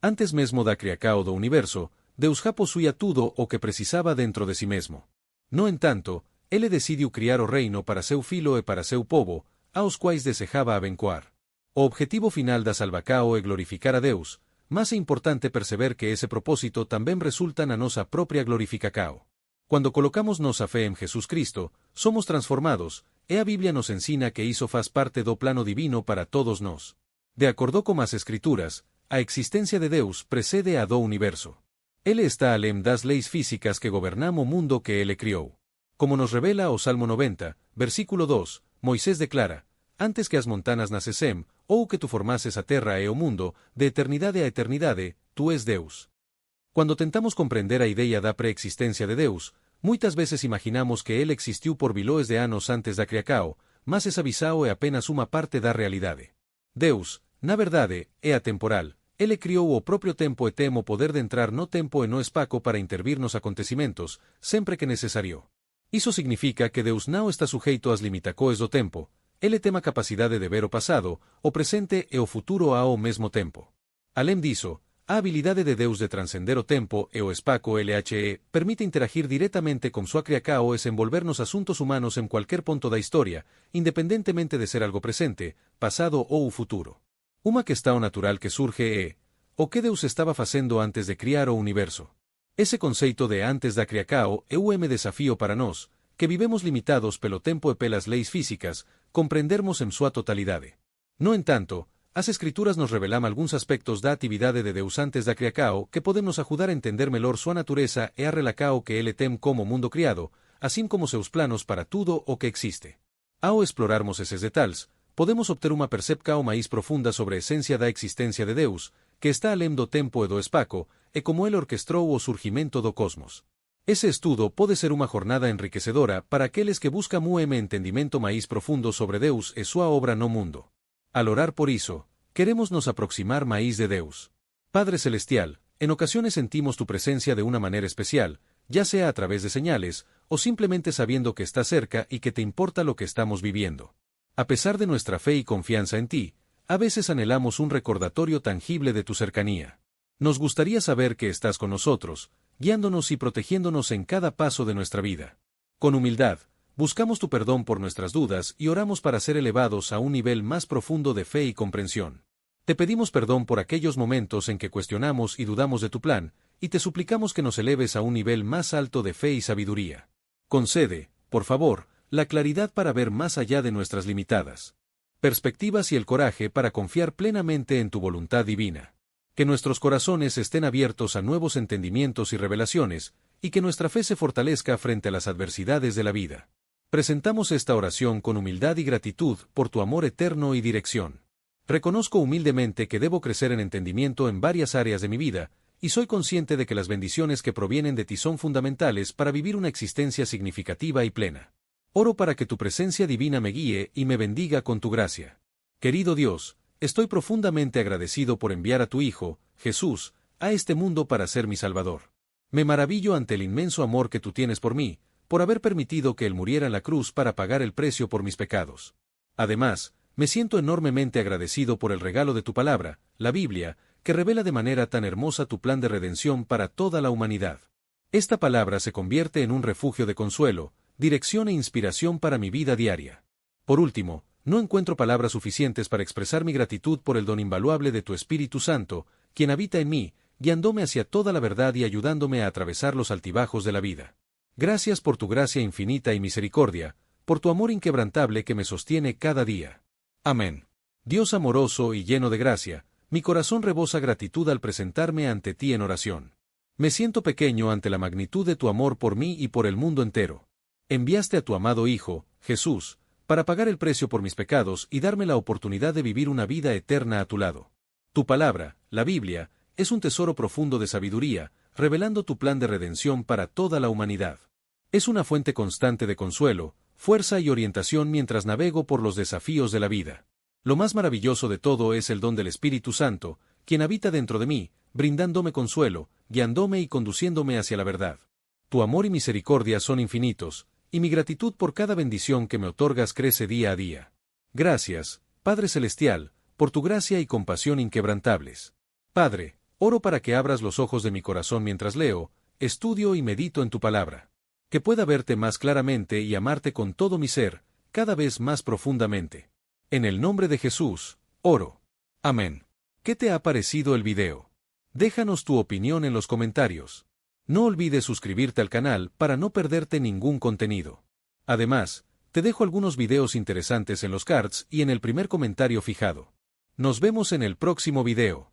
Antes mesmo da criacao do universo, Deus já possuía tudo o que precisava dentro de si mesmo. No entanto, Ele decidiu criar o reino para seu filo e para seu povo, aos quais desejaba abençoar. O objetivo final da salvacao é glorificar a Deus, mas é importante perceber que ese propósito tamén resulta na nosa propia glorificacao. Cuando colocamos nosa fe en Jesus Cristo, somos transformados, e a Biblia nos ensina que iso faz parte do plano divino para todos nós. De acordo com as Escrituras, a existencia de Deus precede a do universo. Ele está além das leis físicas que gobernam o mundo que Ele criou. Como nos revela o Salmo 90, versículo 2, Moisés declara: Antes que as montanas nascesem, ou que tu formases a terra e o mundo, de eternidade a eternidade, tu és Deus. Cuando tentamos comprender a ideia da preexistencia de Deus, muitas veces imaginamos que Ele existiu por bilhões de anos antes da criacao, mas esa visao é apenas uma parte da realidade. Deus, na verdade, é atemporal. Ele criou o próprio tempo e tem o poder de entrar no tempo e no espaco para intervir nos acontecimentos, sempre que necesario. Iso significa que Deus não está sujeito ás limitacoes do tempo. Ele tem a capacidade de ver o pasado, o presente e o futuro ao mesmo tempo. Além disso, a habilidade de Deus de transcender o tempo e o espaco LHE permite interagir diretamente con sua criacao e desenvolver nos asuntos humanos en cualquier ponto da historia, independentemente de ser algo presente, pasado ou futuro. Uma questão natural que surge é: o que Deus estaba facendo antes de criar o universo? Ese conceito de antes da criacao é un desafío para nós, que vivemos limitados pelo tempo e pelas leis físicas, comprendermos en súa totalidade. No entanto, as Escrituras nos revelam algúns aspectos da actividade de Deus antes da criacao que podem nos ajudar a entender melhor súa natureza e a relacao que Ele tem como mundo criado, assim como seus planos para tudo o que existe. Ao explorarmos eses detalhes, podemos obter uma percepção máis profunda sobre a essência da existência de Deus, que está além do tempo e do espaco, e como Ele orquestrou o surgimento do cosmos. Ese estudo pode ser uma jornada enriquecedora para aqueles que buscan un entendimento máis profundo sobre Deus e súa obra no mundo. Al orar por iso, queremos nos aproximar máis de Deus. Padre Celestial, en ocasiones sentimos tu presencia de una manera especial, ya sea a través de señales, o simplemente sabiendo que estás cerca y que te importa lo que estamos viviendo. A pesar de nuestra fe y confianza en ti, a veces anhelamos un recordatorio tangible de tu cercanía. Nos gustaría saber que estás con nosotros, guiándonos y protegiéndonos en cada paso de nuestra vida. Con humildad, buscamos tu perdón por nuestras dudas y oramos para ser elevados a un nivel más profundo de fe y comprensión. Te pedimos perdón por aquellos momentos en que cuestionamos y dudamos de tu plan, y te suplicamos que nos eleves a un nivel más alto de fe y sabiduría. Concede, por favor, la claridad para ver más allá de nuestras limitadas perspectivas y el coraje para confiar plenamente en tu voluntad divina. Que nuestros corazones estén abiertos a nuevos entendimientos y revelaciones, y que nuestra fe se fortalezca frente a las adversidades de la vida. Presentamos esta oración con humildad y gratitud por tu amor eterno y dirección. Reconozco humildemente que debo crecer en entendimiento en varias áreas de mi vida, y soy consciente de que las bendiciones que provienen de ti son fundamentales para vivir una existencia significativa y plena. Oro para que tu presencia divina me guíe y me bendiga con tu gracia. Querido Dios, estoy profundamente agradecido por enviar a tu Hijo, Jesús, a este mundo para ser mi Salvador. Me maravillo ante el inmenso amor que tú tienes por mí, por haber permitido que Él muriera en la cruz para pagar el precio por mis pecados. Además, me siento enormemente agradecido por el regalo de tu palabra, la Biblia, que revela de manera tan hermosa tu plan de redención para toda la humanidad. Esta palabra se convierte en un refugio de consuelo, dirección e inspiración para mi vida diaria. Por último, no encuentro palabras suficientes para expresar mi gratitud por el don invaluable de tu Espíritu Santo, quien habita en mí, guiándome hacia toda la verdad y ayudándome a atravesar los altibajos de la vida. Gracias por tu gracia infinita y misericordia, por tu amor inquebrantable que me sostiene cada día. Amén. Dios amoroso y lleno de gracia, mi corazón rebosa gratitud al presentarme ante ti en oración. Me siento pequeño ante la magnitud de tu amor por mí y por el mundo entero. Enviaste a tu amado Hijo, Jesús, para pagar el precio por mis pecados y darme la oportunidad de vivir una vida eterna a tu lado. Tu palabra, la Biblia, es un tesoro profundo de sabiduría, revelando tu plan de redención para toda la humanidad. Es una fuente constante de consuelo, fuerza y orientación mientras navego por los desafíos de la vida. Lo más maravilloso de todo es el don del Espíritu Santo, quien habita dentro de mí, brindándome consuelo, guiándome y conduciéndome hacia la verdad. Tu amor y misericordia son infinitos, y mi gratitud por cada bendición que me otorgas crece día a día. Gracias, Padre Celestial, por tu gracia y compasión inquebrantables. Padre, oro para que abras los ojos de mi corazón mientras leo, estudio y medito en tu palabra. Que pueda verte más claramente y amarte con todo mi ser, cada vez más profundamente. En el nombre de Jesús, oro. Amén. ¿Qué te ha parecido el video? Déjanos tu opinión en los comentarios. No olvides suscribirte al canal para no perderte ningún contenido. Además, te dejo algunos videos interesantes en los cards y en el primer comentario fijado. Nos vemos en el próximo video.